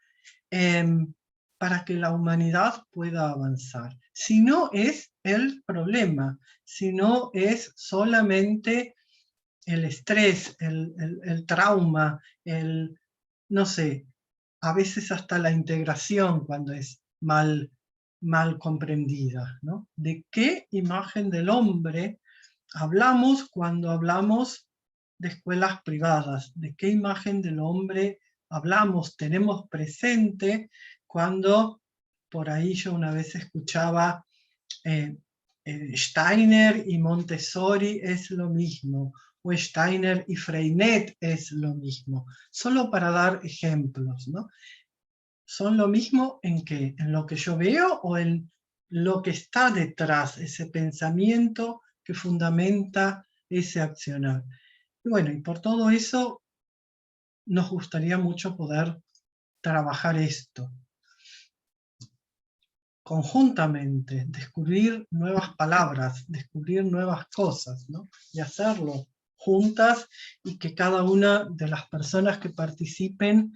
S1: para que la humanidad pueda avanzar? Si no es el problema, si no es solamente el estrés, el trauma, no sé, a veces hasta la integración cuando es mal comprendida, ¿no? ¿De qué imagen del hombre hablamos cuando hablamos de escuelas privadas? ¿De qué imagen del hombre hablamos, tenemos presente cuando por ahí yo una vez escuchaba Steiner y Montessori es lo mismo, o Steiner y Freinet es lo mismo? Solo para dar ejemplos, ¿no? ¿Son lo mismo en qué? ¿En lo que yo veo o en lo que está detrás, ese pensamiento que fundamenta ese accionar? Y bueno, y por todo eso nos gustaría mucho poder trabajar esto conjuntamente, descubrir nuevas palabras, descubrir nuevas cosas, ¿no? Y hacerlo juntas, y que cada una de las personas que participen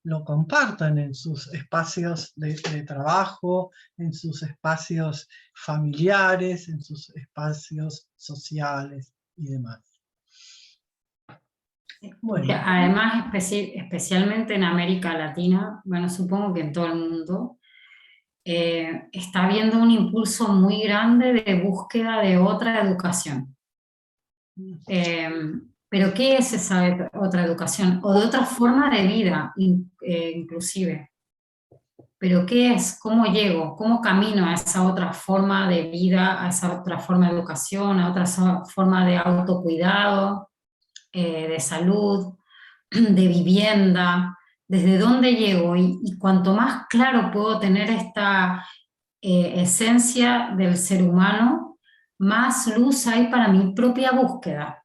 S1: lo compartan en sus espacios de trabajo, en sus espacios familiares, en sus espacios sociales y demás.
S2: Porque además, especialmente en América Latina, bueno, supongo que en todo el mundo, está habiendo un impulso muy grande de búsqueda de otra educación. Pero ¿qué es esa otra educación? O de otra forma de vida, inclusive. Pero ¿qué es? ¿Cómo llego? ¿Cómo camino a esa otra forma de vida, a esa otra forma de educación, a otra forma de autocuidado, de salud, de vivienda? ¿Desde dónde llego? Y cuanto más claro puedo tener esta esencia del ser humano, más luz hay para mi propia búsqueda.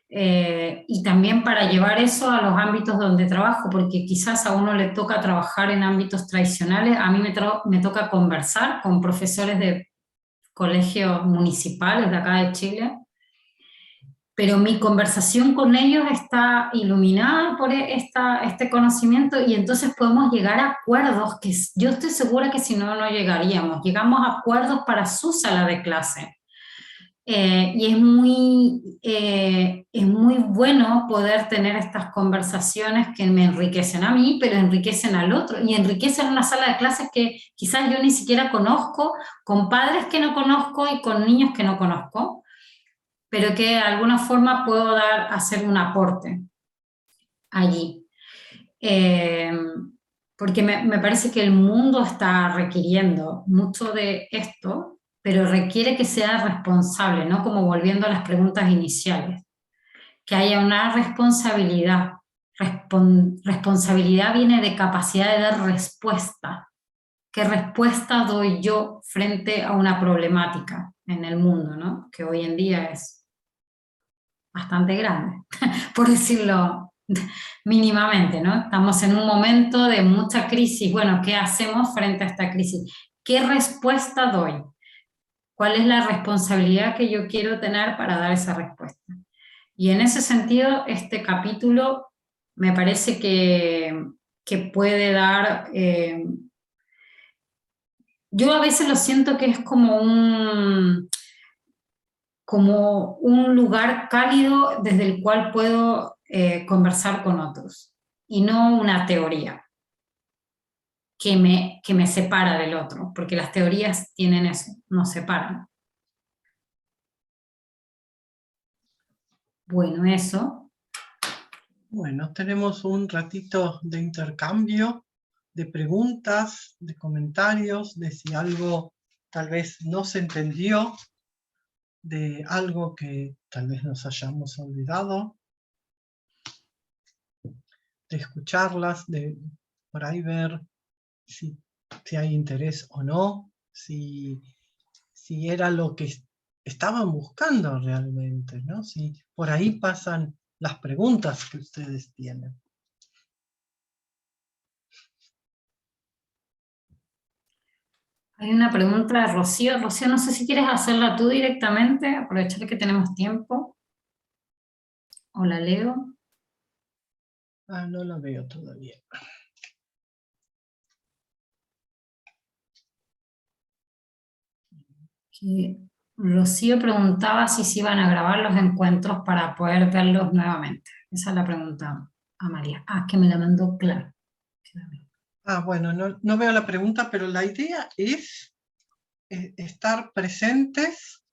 S2: Y también para llevar eso a los ámbitos donde trabajo, porque quizás a uno le toca trabajar en ámbitos tradicionales, a mí me toca conversar con profesores de colegios municipales de acá de Chile, pero mi conversación con ellos está iluminada por este conocimiento, y entonces podemos llegar a acuerdos que yo estoy segura que si no, no llegaríamos. Llegamos a acuerdos para su sala de clase. Y es muy bueno poder tener estas conversaciones que me enriquecen a mí, pero enriquecen al otro, y enriquecen una sala de clases que quizás yo ni siquiera conozco, con padres que no conozco y con niños que no conozco, pero que de alguna forma puedo hacer un aporte allí. Porque me parece que el mundo está requiriendo mucho de esto, pero requiere que sea responsable, ¿no? Como volviendo a las preguntas iniciales, que haya una responsabilidad. Responsabilidad viene de capacidad de dar respuesta. ¿Qué respuesta doy yo frente a una problemática en el mundo, ¿no? Que hoy en día es bastante grande, por decirlo mínimamente, ¿no? Estamos en un momento de mucha crisis. Bueno, ¿qué hacemos frente a esta crisis? ¿Qué respuesta doy? ¿Cuál es la responsabilidad que yo quiero tener para dar esa respuesta? Y en ese sentido, este capítulo me parece que puede dar... yo a veces lo siento que es como como un lugar cálido desde el cual puedo conversar con otros, y no una teoría que me separa del otro, porque las teorías tienen eso, nos separan. Bueno, eso.
S1: Bueno, tenemos un ratito de intercambio, de preguntas, de comentarios, de si algo tal vez no se entendió, de algo que tal vez nos hayamos olvidado, de escucharlas, de por ahí ver si hay interés o no, si era lo que estaban buscando realmente, ¿no? Si por ahí pasan las preguntas que ustedes tienen.
S2: Hay una pregunta de Rocío. Rocío, no sé si quieres hacerla tú directamente, aprovechar que tenemos tiempo. O la leo.
S1: Ah, no la veo todavía.
S2: Que Rocío preguntaba si se iban a grabar los encuentros para poder verlos nuevamente. Esa es la pregunta a María. Ah, que me la mandó Clara.
S1: Ah, bueno, no veo la pregunta, pero la idea es estar presentes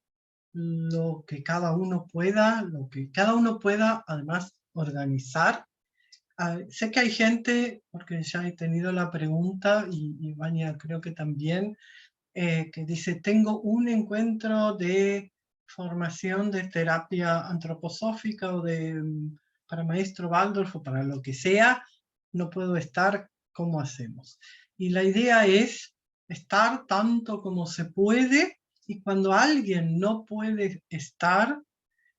S1: lo que cada uno pueda, además organizar. Sé que hay gente, porque ya he tenido la pregunta, y Vania creo que también, que dice, tengo un encuentro de formación de terapia antroposófica o para maestro Waldorf o para lo que sea, no puedo estar, ¿cómo hacemos? Y la idea es estar tanto como se puede, y cuando alguien no puede estar,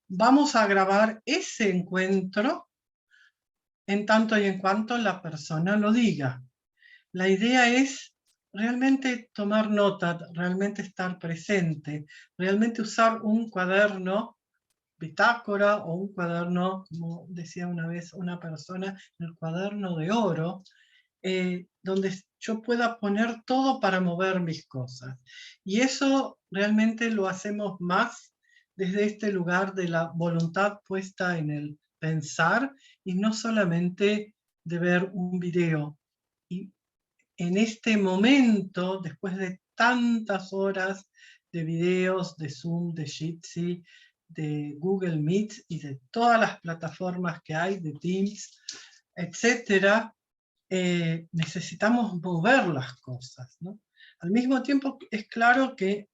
S1: vamos a grabar ese encuentro en tanto y en cuanto la persona lo diga. La idea es realmente tomar nota, realmente estar presente, realmente usar un cuaderno, bitácora, o un cuaderno, como decía una vez una persona, el cuaderno de oro, donde yo pueda poner todo para mover mis cosas. Y eso realmente lo hacemos más desde este lugar de la voluntad puesta en el pensar, y no solamente de ver un video. Y en este momento, después de tantas horas de videos, de Zoom, de Jitsi, de Google Meet y de todas las plataformas que hay, de Teams, etcétera, necesitamos mover las cosas, ¿no? Al mismo tiempo es claro que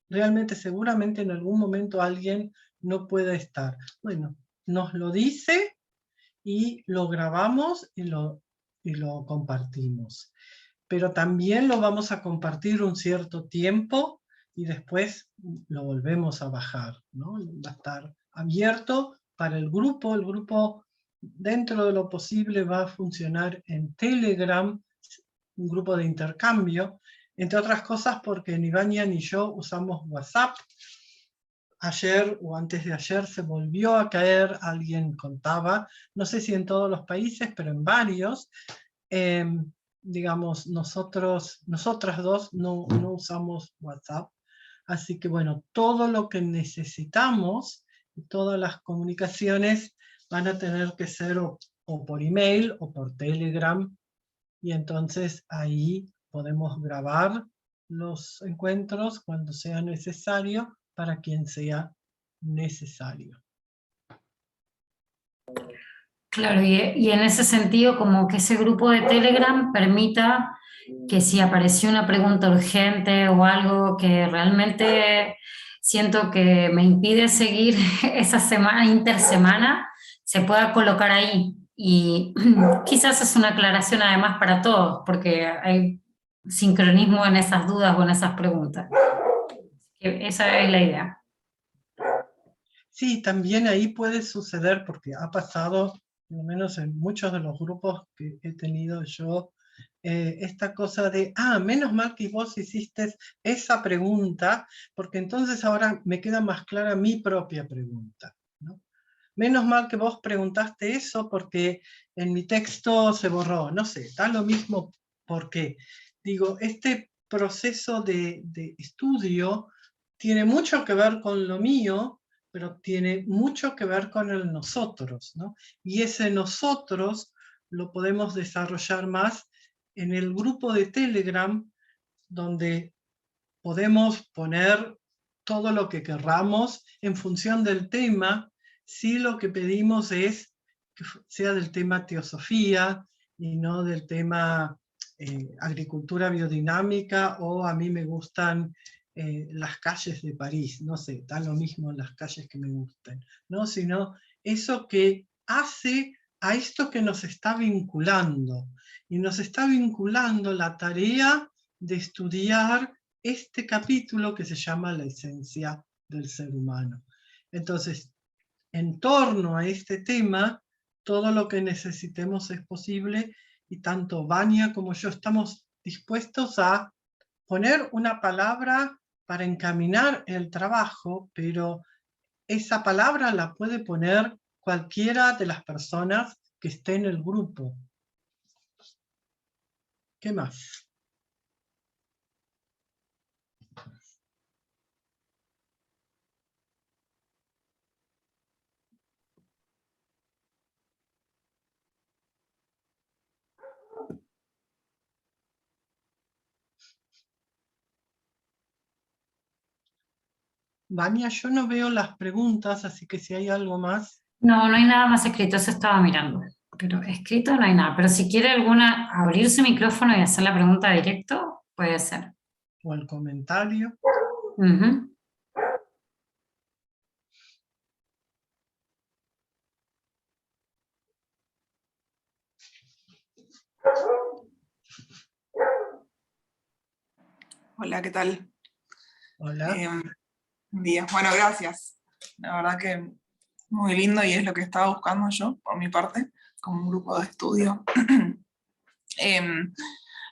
S1: realmente seguramente en algún momento alguien no pueda estar. Bueno, nos lo dice y lo grabamos y lo compartimos. Pero también lo vamos a compartir un cierto tiempo y después lo volvemos a bajar, ¿no? Va a estar abierto para el grupo dentro de lo posible va a funcionar en Telegram, un grupo de intercambio, entre otras cosas porque ni Vania ni yo usamos WhatsApp. Ayer o antes de ayer se volvió a caer, alguien contaba, no sé si en todos los países, pero en varios, digamos, nosotras dos no usamos WhatsApp, así que bueno, todo lo que necesitamos, todas las comunicaciones van a tener que ser o por email o por Telegram, y entonces ahí podemos grabar los encuentros cuando sea necesario, para quien sea necesario.
S2: Claro, y en ese sentido, como que ese grupo de Telegram permita que si apareció una pregunta urgente o algo que realmente siento que me impide seguir esa semana, intersemana, se pueda colocar ahí. Y quizás es una aclaración además para todos, porque hay sincronismo en esas dudas o en esas preguntas. Esa es la idea.
S1: Sí, también ahí puede suceder, porque ha pasado, por lo menos en muchos de los grupos que he tenido yo, esta cosa de, menos mal que vos hiciste esa pregunta, porque entonces ahora me queda más clara mi propia pregunta, ¿no? Menos mal que vos preguntaste eso porque en mi texto se borró, no sé, da lo mismo porque, digo, este proceso de estudio tiene mucho que ver con lo mío, pero tiene mucho que ver con el nosotros, ¿no? Y ese nosotros lo podemos desarrollar más en el grupo de Telegram, donde podemos poner todo lo que querramos en función del tema. Sí, lo que pedimos es que sea del tema teosofía y no del tema agricultura biodinámica, o a mí me gustan las calles de París, no sé, da lo mismo las calles que me gusten, ¿no? Sino eso que hace a esto que nos está vinculando, y nos está vinculando la tarea de estudiar este capítulo que se llama La esencia del ser humano. Entonces, en torno a este tema, todo lo que necesitemos es posible, y tanto Vania como yo estamos dispuestos a poner una palabra para encaminar el trabajo, pero esa palabra la puede poner cualquiera de las personas que esté en el grupo. ¿Qué más? Vania, yo no veo las preguntas, así que si hay algo más.
S2: No, no hay nada más escrito, eso estaba mirando. Pero escrito no hay nada. Pero si quiere alguna abrir su micrófono y hacer la pregunta directo, puede ser.
S1: O el comentario.
S2: Ujú.
S3: Hola, ¿qué tal?
S1: Hola.
S3: Bien, bueno, gracias. La verdad que muy lindo, y es lo que estaba buscando yo, por mi parte, como un grupo de estudio.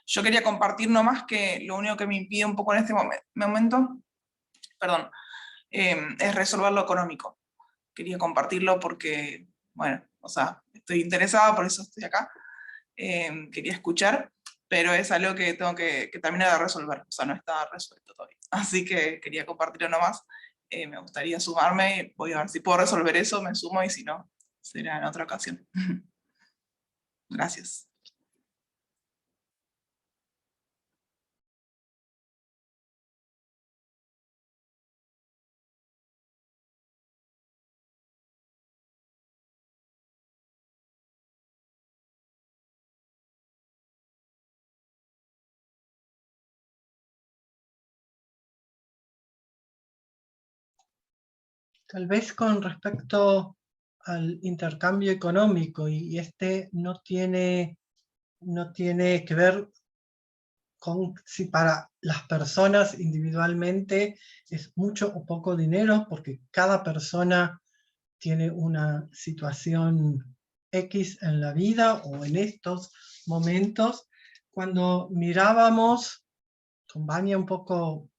S3: Yo quería compartir nomás que lo único que me impide un poco en este momento, perdón, es resolver lo económico. Quería compartirlo porque, bueno, o sea, estoy interesada, por eso estoy acá. Quería escuchar, pero es algo que tengo que terminar de resolver, o sea, no está resuelto todavía. Así que quería compartirlo nomás. Me gustaría sumarme, voy a ver si puedo resolver eso, me sumo, y si no, será en otra ocasión. Gracias.
S1: Tal vez con respecto al intercambio económico, y este no tiene que ver con si para las personas individualmente es mucho o poco dinero, porque cada persona tiene una situación X en la vida o en estos momentos. Cuando mirábamos con Vania un poco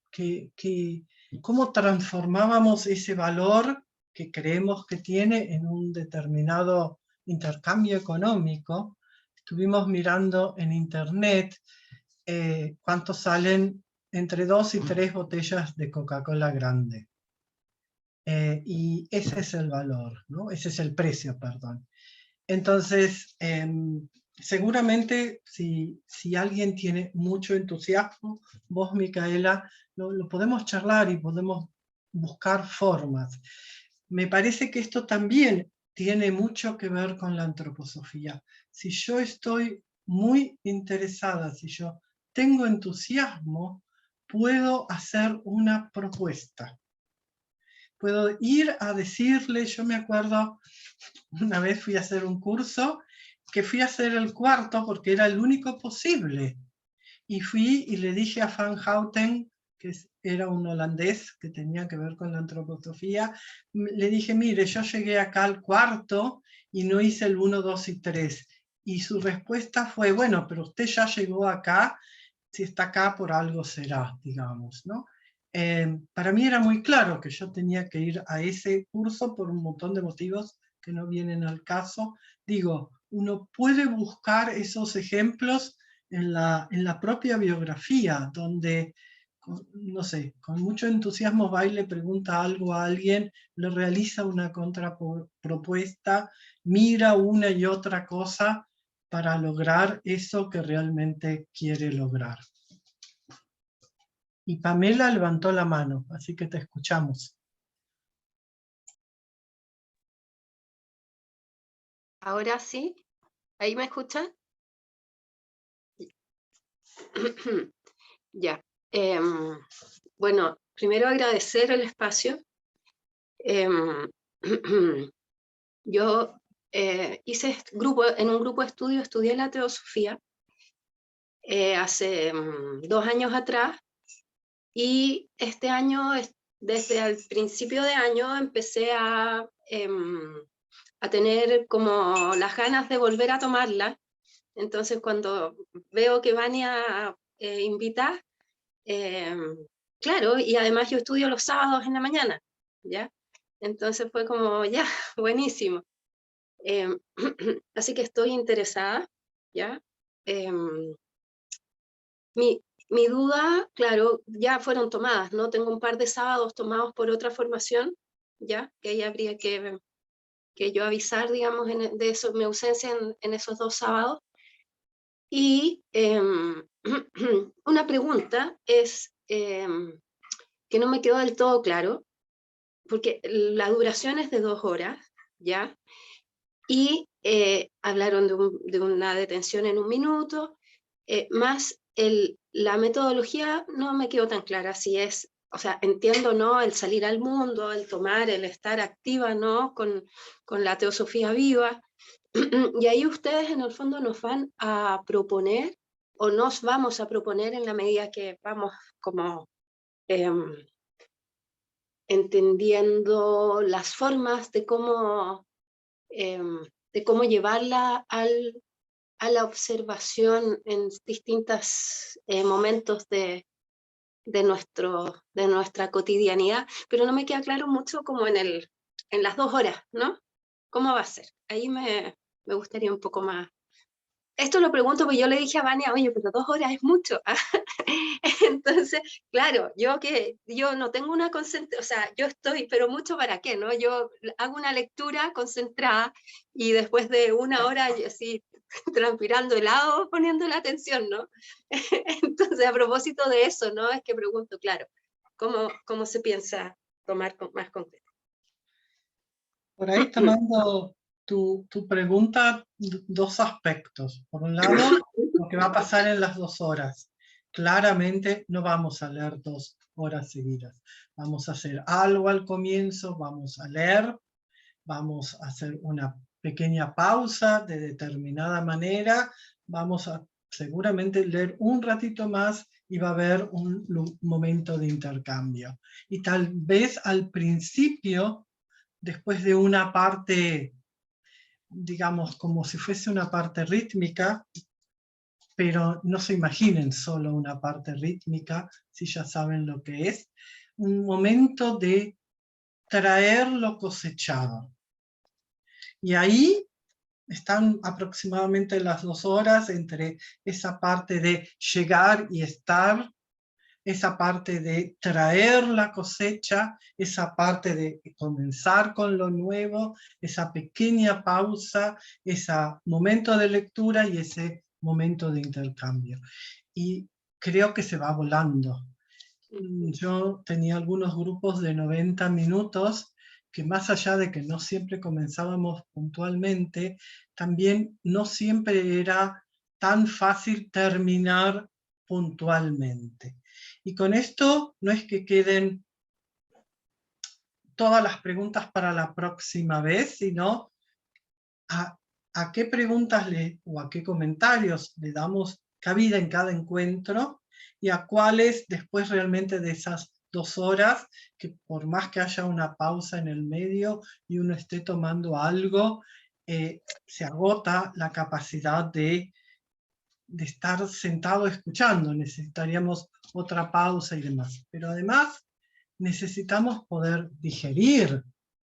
S1: cómo transformábamos ese valor que creemos que tiene en un determinado intercambio económico, estuvimos mirando en internet cuánto salen entre 2 y 3 botellas de Coca-Cola grande. Y ese es el valor, ¿no? Ese es el precio, perdón. Entonces, seguramente si alguien tiene mucho entusiasmo, vos, Micaela, lo podemos charlar y podemos buscar formas. Me parece que esto también tiene mucho que ver con la antroposofía. Si yo estoy muy interesada, si yo tengo entusiasmo, puedo hacer una propuesta. Puedo ir a decirle, yo me acuerdo, una vez fui a hacer un curso, que fui a hacer el cuarto porque era el único posible. Y fui y le dije a Van Houten, que era un holandés que tenía que ver con la antroposofía, le dije, mire, yo llegué acá al cuarto y no hice el 1, 2 y 3. Y su respuesta fue, bueno, pero usted ya llegó acá, si está acá por algo será, digamos, ¿no? Para mí era muy claro que yo tenía que ir a ese curso por un montón de motivos que no vienen al caso. Digo, uno puede buscar esos ejemplos en la propia biografía, donde no sé, con mucho entusiasmo va y le pregunta algo a alguien, le realiza una contrapropuesta, mira una y otra cosa para lograr eso que realmente quiere lograr. Y Pamela levantó la mano, así que te escuchamos.
S4: Ahora sí, ¿ahí me escuchan? Ya. Bueno, primero agradecer el espacio. Yo hice en un grupo de estudio, estudié la teosofía hace 2 años atrás, y este año, desde el principio de año, empecé a tener como las ganas de volver a tomarla. Entonces cuando veo que Vania invita, claro, y además yo estudio los sábados en la mañana, ¿ya? Entonces fue como, ya, buenísimo. Así que estoy interesada, ¿ya? Mi duda, claro, ya fueron tomadas, ¿no? Tengo un par de sábados tomados por otra formación, ¿ya? Que ahí habría que yo avisar, digamos, de eso, mi ausencia en esos 2 sábados. Y una pregunta es que no me quedó del todo claro, porque la duración es de 2 horas, ¿ya? Y hablaron de una detención en 1 minuto, más la metodología no me quedó tan clara, si es, o sea, entiendo, ¿no?, el salir al mundo, el tomar, el estar activa, ¿no?, con la teosofía viva, y ahí ustedes en el fondo nos van a proponer, o nos vamos a proponer en la medida que vamos como entendiendo las formas de cómo llevarla a la observación en distintos momentos de nuestra cotidianidad, pero no me queda claro mucho como en las 2 horas, ¿no? ¿Cómo va a ser? Ahí me gustaría un poco más. Esto lo pregunto porque yo le dije a Vania, oye, pero 2 horas es mucho. Entonces, claro, yo no tengo una concentración, o sea, yo estoy, pero mucho para qué, ¿no? Yo hago una lectura concentrada y después de 1 hora así transpirando helado, poniendo la atención, ¿no? Entonces, a propósito de eso, ¿no? Es que pregunto, claro, ¿cómo se piensa tomar más concreto?
S1: Por ahí tomando tu pregunta, 2 aspectos. Por un lado, lo que va a pasar en las 2 horas. Claramente no vamos a leer 2 horas seguidas. Vamos a hacer algo al comienzo, vamos a leer, vamos a hacer una pequeña pausa de determinada manera, vamos a seguramente leer un ratito más y va a haber un momento de intercambio. Y tal vez al principio, después de una parte, digamos, como si fuese una parte rítmica, pero no se imaginen solo una parte rítmica, si ya saben lo que es, un momento de traer lo cosechado. Y ahí están aproximadamente las 2 horas entre esa parte de llegar y estar, esa parte de traer la cosecha, esa parte de comenzar con lo nuevo, esa pequeña pausa, ese momento de lectura y ese momento de intercambio. Y creo que se va volando. Yo tenía algunos grupos de 90 minutos, que más allá de que no siempre comenzábamos puntualmente, también no siempre era tan fácil terminar puntualmente. Y con esto no es que queden todas las preguntas para la próxima vez, sino a qué preguntas o a qué comentarios le damos cabida en cada encuentro y a cuáles después realmente de esas 2 horas, que por más que haya una pausa en el medio y uno esté tomando algo, se agota la capacidad de estar sentado escuchando. Necesitaríamos otra pausa y demás. Pero además necesitamos poder digerir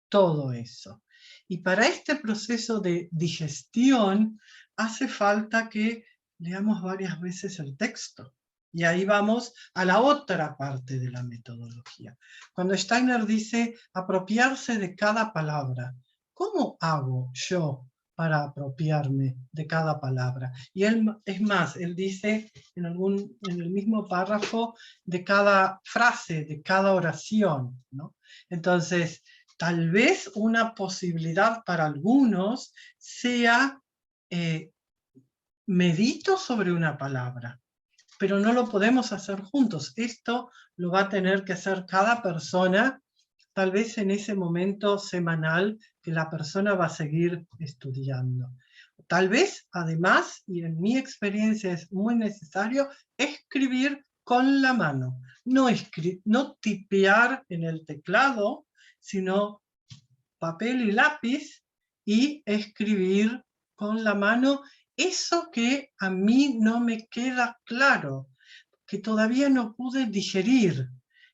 S1: todo eso. Y para este proceso de digestión hace falta que leamos varias veces el texto. Y ahí vamos a la otra parte de la metodología. Cuando Steiner dice apropiarse de cada palabra, ¿cómo hago yo para apropiarme de cada palabra? Y él, es más, él dice en el mismo párrafo de cada frase, de cada oración, ¿no? Entonces, tal vez una posibilidad para algunos sea medito sobre una palabra, pero no lo podemos hacer juntos. Esto lo va a tener que hacer cada persona, tal vez en ese momento semanal que la persona va a seguir estudiando. Tal vez, además, y en mi experiencia es muy necesario, escribir con la mano. No tipear en el teclado, sino papel y lápiz y escribir con la mano eso que a mí no me queda claro, que todavía no pude digerir,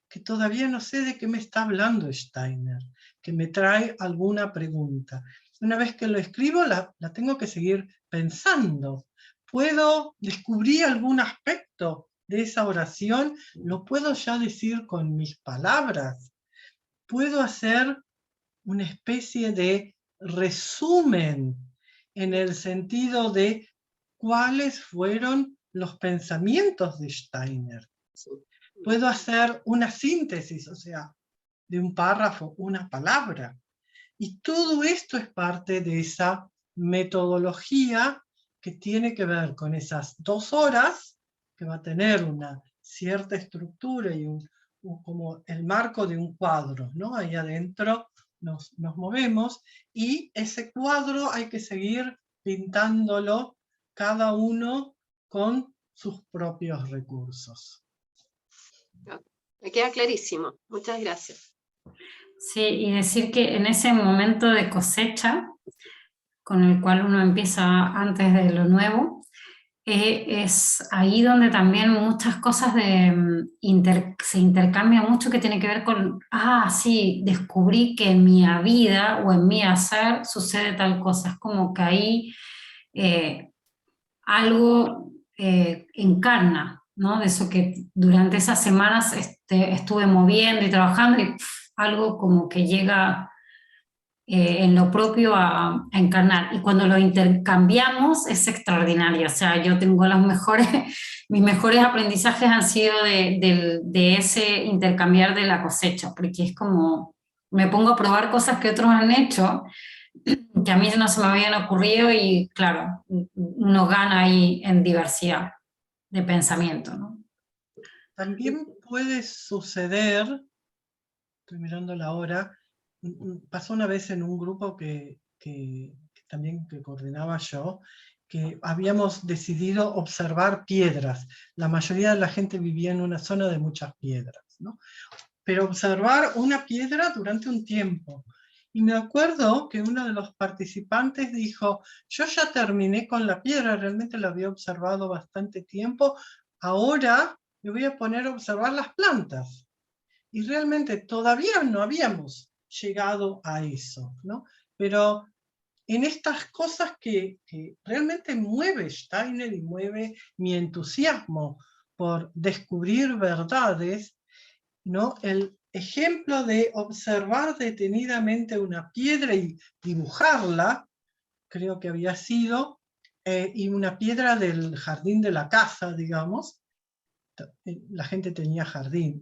S1: que todavía no sé de qué me está hablando Steiner, que me trae alguna pregunta. Una vez que lo escribo, la tengo que seguir pensando. ¿Puedo descubrir algún aspecto de esa oración? ¿Lo puedo ya decir con mis palabras? ¿Puedo hacer una especie de resumen en el sentido de cuáles fueron los pensamientos de Steiner? Puedo hacer una síntesis, o sea, de un párrafo, una palabra. Y todo esto es parte de esa metodología que tiene que ver con esas 2 horas, que va a tener una cierta estructura y como el marco de un cuadro, ¿no? Ahí adentro nos movemos, y ese cuadro hay que seguir pintándolo cada uno con sus propios recursos.
S4: Me queda clarísimo. Muchas gracias.
S2: Sí, y decir que en ese momento de cosecha, con el cual uno empieza antes de lo nuevo, es ahí donde también muchas cosas se intercambian mucho, que tiene que ver con, sí, descubrí que en mi vida o en mi hacer sucede tal cosa. Es como que ahí algo encarna, ¿no? De eso que durante esas semanas estuve moviendo y trabajando, y algo como que llega en lo propio a encarnar. Y cuando lo intercambiamos es extraordinario. O sea, yo tengo mis mejores aprendizajes han sido de ese intercambiar de la cosecha, porque es como, me pongo a probar cosas que otros han hecho, que a mí no se me habían ocurrido, y claro, uno gana ahí en diversidad de pensamiento, ¿no?
S1: También puede suceder, estoy mirando la hora, pasó una vez en un grupo que también que coordinaba yo, que habíamos decidido observar piedras. La mayoría de la gente vivía en una zona de muchas piedras, ¿no? Pero observar una piedra durante un tiempo. Y me acuerdo que uno de los participantes dijo, yo ya terminé con la piedra, realmente la había observado bastante tiempo, ahora me voy a poner a observar las plantas. Y realmente todavía no habíamos llegado a eso, ¿no? Pero en estas cosas que realmente mueve Steiner y mueve mi entusiasmo por descubrir verdades, ¿no? El ejemplo de observar detenidamente una piedra y dibujarla, creo que había sido, y una piedra del jardín de la casa, digamos. La gente tenía jardín,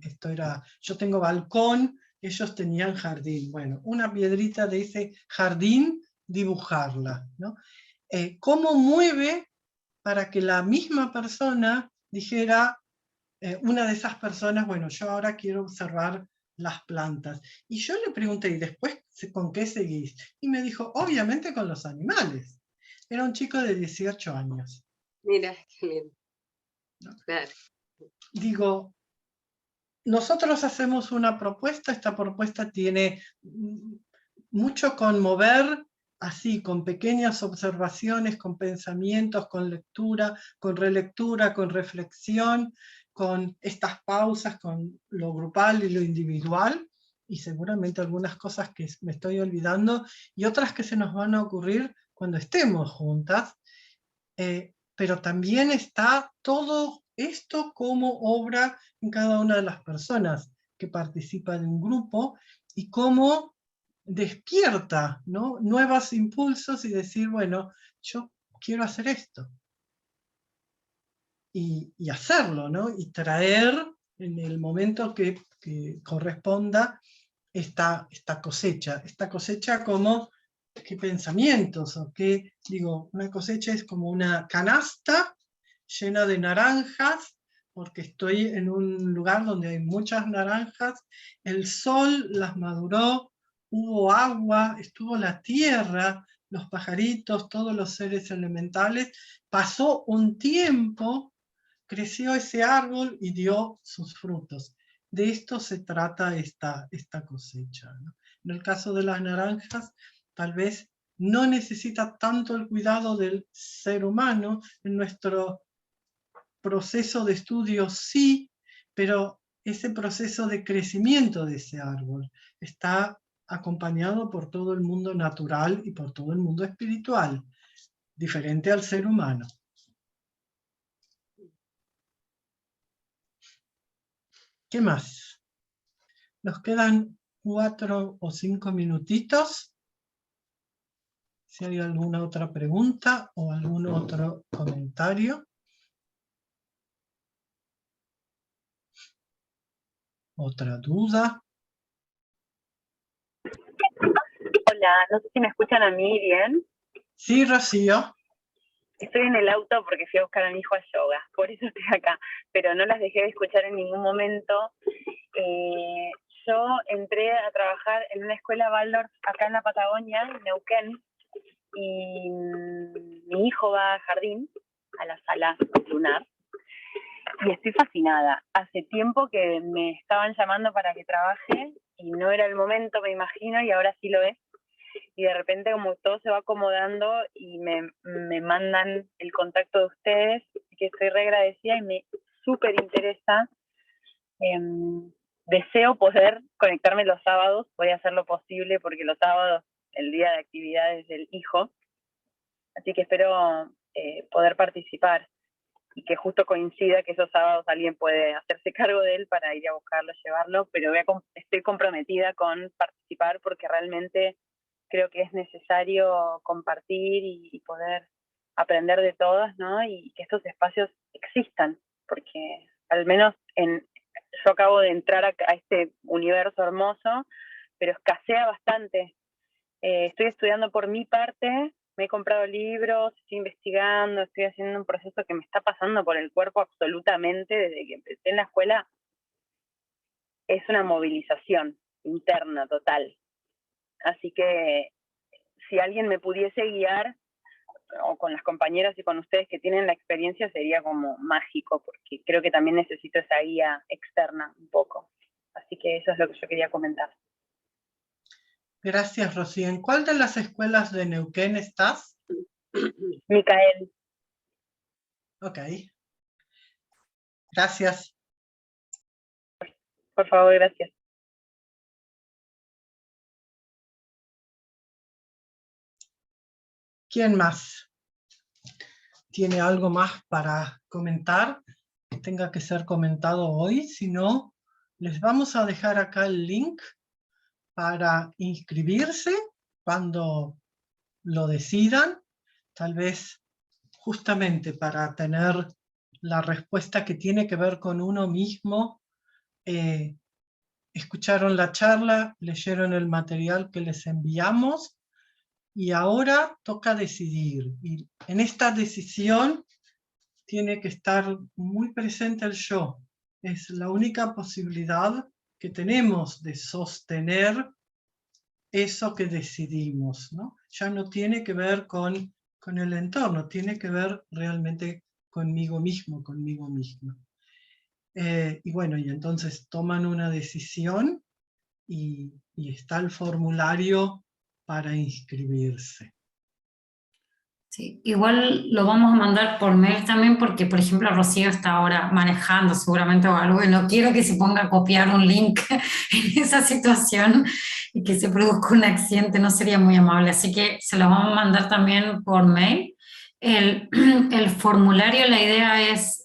S1: yo tengo balcón, ellos tenían jardín. Bueno, una piedrita de ese jardín, dibujarla, ¿no? ¿Cómo mueve para que la misma persona dijera, una de esas personas, bueno, yo ahora quiero observar las plantas? Y yo le pregunté, ¿y después con qué seguís? Y me dijo, obviamente con los animales. Era un chico de 18 años.
S4: Mira, qué lindo.
S1: ¿No?
S4: Claro.
S1: Digo, nosotros hacemos una propuesta, esta propuesta tiene mucho con mover, así, con pequeñas observaciones, con pensamientos, con lectura, con relectura, con reflexión, con estas pausas, con lo grupal y lo individual, y seguramente algunas cosas que me estoy olvidando, y otras que se nos van a ocurrir cuando estemos juntas, pero también está todo esto cómo obra en cada una de las personas que participan en un grupo y cómo despierta, ¿no?, nuevos impulsos y decir, bueno, yo quiero hacer esto. Y hacerlo, ¿no? Y traer en el momento que corresponda esta cosecha como qué pensamientos, o qué, digo, una cosecha es como una canasta llena de naranjas, porque estoy en un lugar donde hay muchas naranjas, el sol las maduró, hubo agua, estuvo la tierra, los pajaritos, todos los seres elementales, pasó un tiempo, creció ese árbol y dio sus frutos. De esto se trata esta cosecha, ¿no? En el caso de las naranjas, tal vez no necesita tanto el cuidado del ser humano. En nuestro proceso de estudio sí, pero ese proceso de crecimiento de ese árbol está acompañado por todo el mundo natural y por todo el mundo espiritual, diferente al ser humano. ¿Qué más? Nos quedan 4 o 5 minutitos. Si hay alguna otra pregunta o algún otro comentario. ¿Otra duda?
S5: Hola, no sé si me escuchan a mí bien.
S1: Sí, Rocío.
S5: Estoy en el auto porque fui a buscar a mi hijo a yoga, por eso estoy acá, pero no las dejé de escuchar en ningún momento. Yo entré a trabajar en una escuela Waldorf acá en la Patagonia, en Neuquén, y mi hijo va a jardín, a la sala lunar, y estoy fascinada. Hace tiempo que me estaban llamando para que trabaje, y no era el momento, me imagino, y ahora sí lo es. Y de repente como todo se va acomodando y me mandan el contacto de ustedes, que estoy re agradecida y me súper interesa. Deseo poder conectarme los sábados, voy a hacer lo posible porque los sábados, el día de actividades del hijo, así que espero poder participar y que justo coincida que esos sábados alguien puede hacerse cargo de él para ir a buscarlo, llevarlo, pero estoy comprometida con participar porque realmente creo que es necesario compartir y poder aprender de todas, ¿no? Y que estos espacios existan, porque al menos yo acabo de entrar a este universo hermoso, pero escasea bastante. Estoy estudiando por mi parte, me he comprado libros, estoy investigando, estoy haciendo un proceso que me está pasando por el cuerpo absolutamente desde que empecé en la escuela. Es una movilización interna total. Así que si alguien me pudiese guiar, o con las compañeras y con ustedes que tienen la experiencia, sería como mágico, porque creo que también necesito esa guía externa un poco. Así que eso es lo que yo quería comentar.
S1: Gracias, Rocío. ¿En cuál de las escuelas de Neuquén estás?
S5: Micael.
S1: Ok. Gracias.
S5: Por favor, gracias.
S1: ¿Quién más tiene algo más para comentar que tenga que ser comentado hoy? Si no, les vamos a dejar acá el link para inscribirse cuando lo decidan, tal vez justamente para tener la respuesta que tiene que ver con uno mismo. Escucharon la charla, leyeron el material que les enviamos, y ahora toca decidir. Y en esta decisión tiene que estar muy presente el yo. Es la única posibilidad que tenemos de sostener eso que decidimos, ¿no? Ya no tiene que ver con el entorno, tiene que ver realmente conmigo mismo, conmigo misma. Y bueno, y entonces toman una decisión y está el formulario para inscribirse.
S2: Sí, igual lo vamos a mandar por mail también porque, por ejemplo, Rocío está ahora manejando seguramente o algo y no quiero que se ponga a copiar un link en esa situación y que se produzca un accidente, no sería muy amable. Así que se lo vamos a mandar también por mail. El formulario, la idea es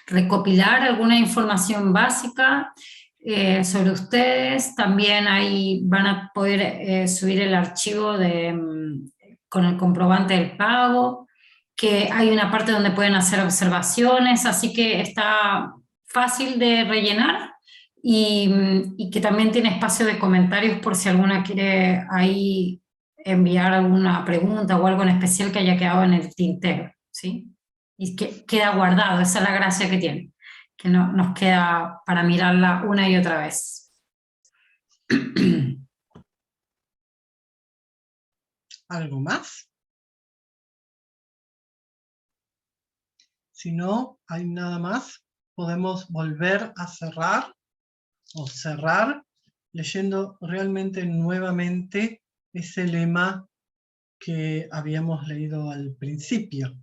S2: recopilar alguna información básica sobre ustedes. También ahí van a poder subir el archivo con el comprobante del pago, que hay una parte donde pueden hacer observaciones, así que está fácil de rellenar y que también tiene espacio de comentarios por si alguna quiere ahí enviar alguna pregunta o algo en especial que haya quedado en el tintero, ¿sí? Y que queda guardado, esa es la gracia que tiene, que no, nos queda para mirarla una y otra vez.
S1: ¿Algo más? Si no hay nada más, podemos volver a cerrar o cerrar leyendo realmente nuevamente ese lema que habíamos leído al principio.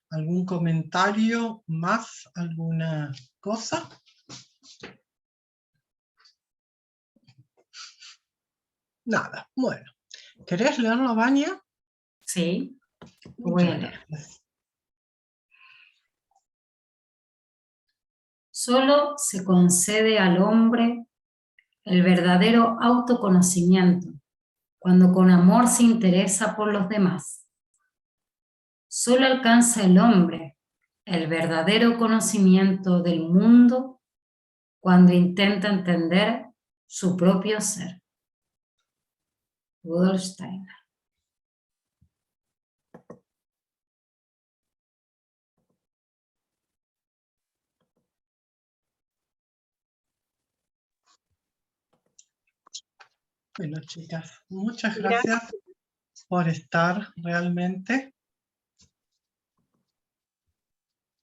S1: ¿Algún comentario más? ¿Alguna cosa? Nada, bueno. ¿Querés leerlo, Vania?
S2: Sí, voy a leer.
S1: Gracias.
S2: Solo se concede al hombre el verdadero autoconocimiento cuando con amor se interesa por los demás. Solo alcanza el hombre el verdadero conocimiento del mundo cuando intenta entender su propio ser. Rudolf Steiner.
S1: Bueno, chicas, muchas gracias por estar realmente.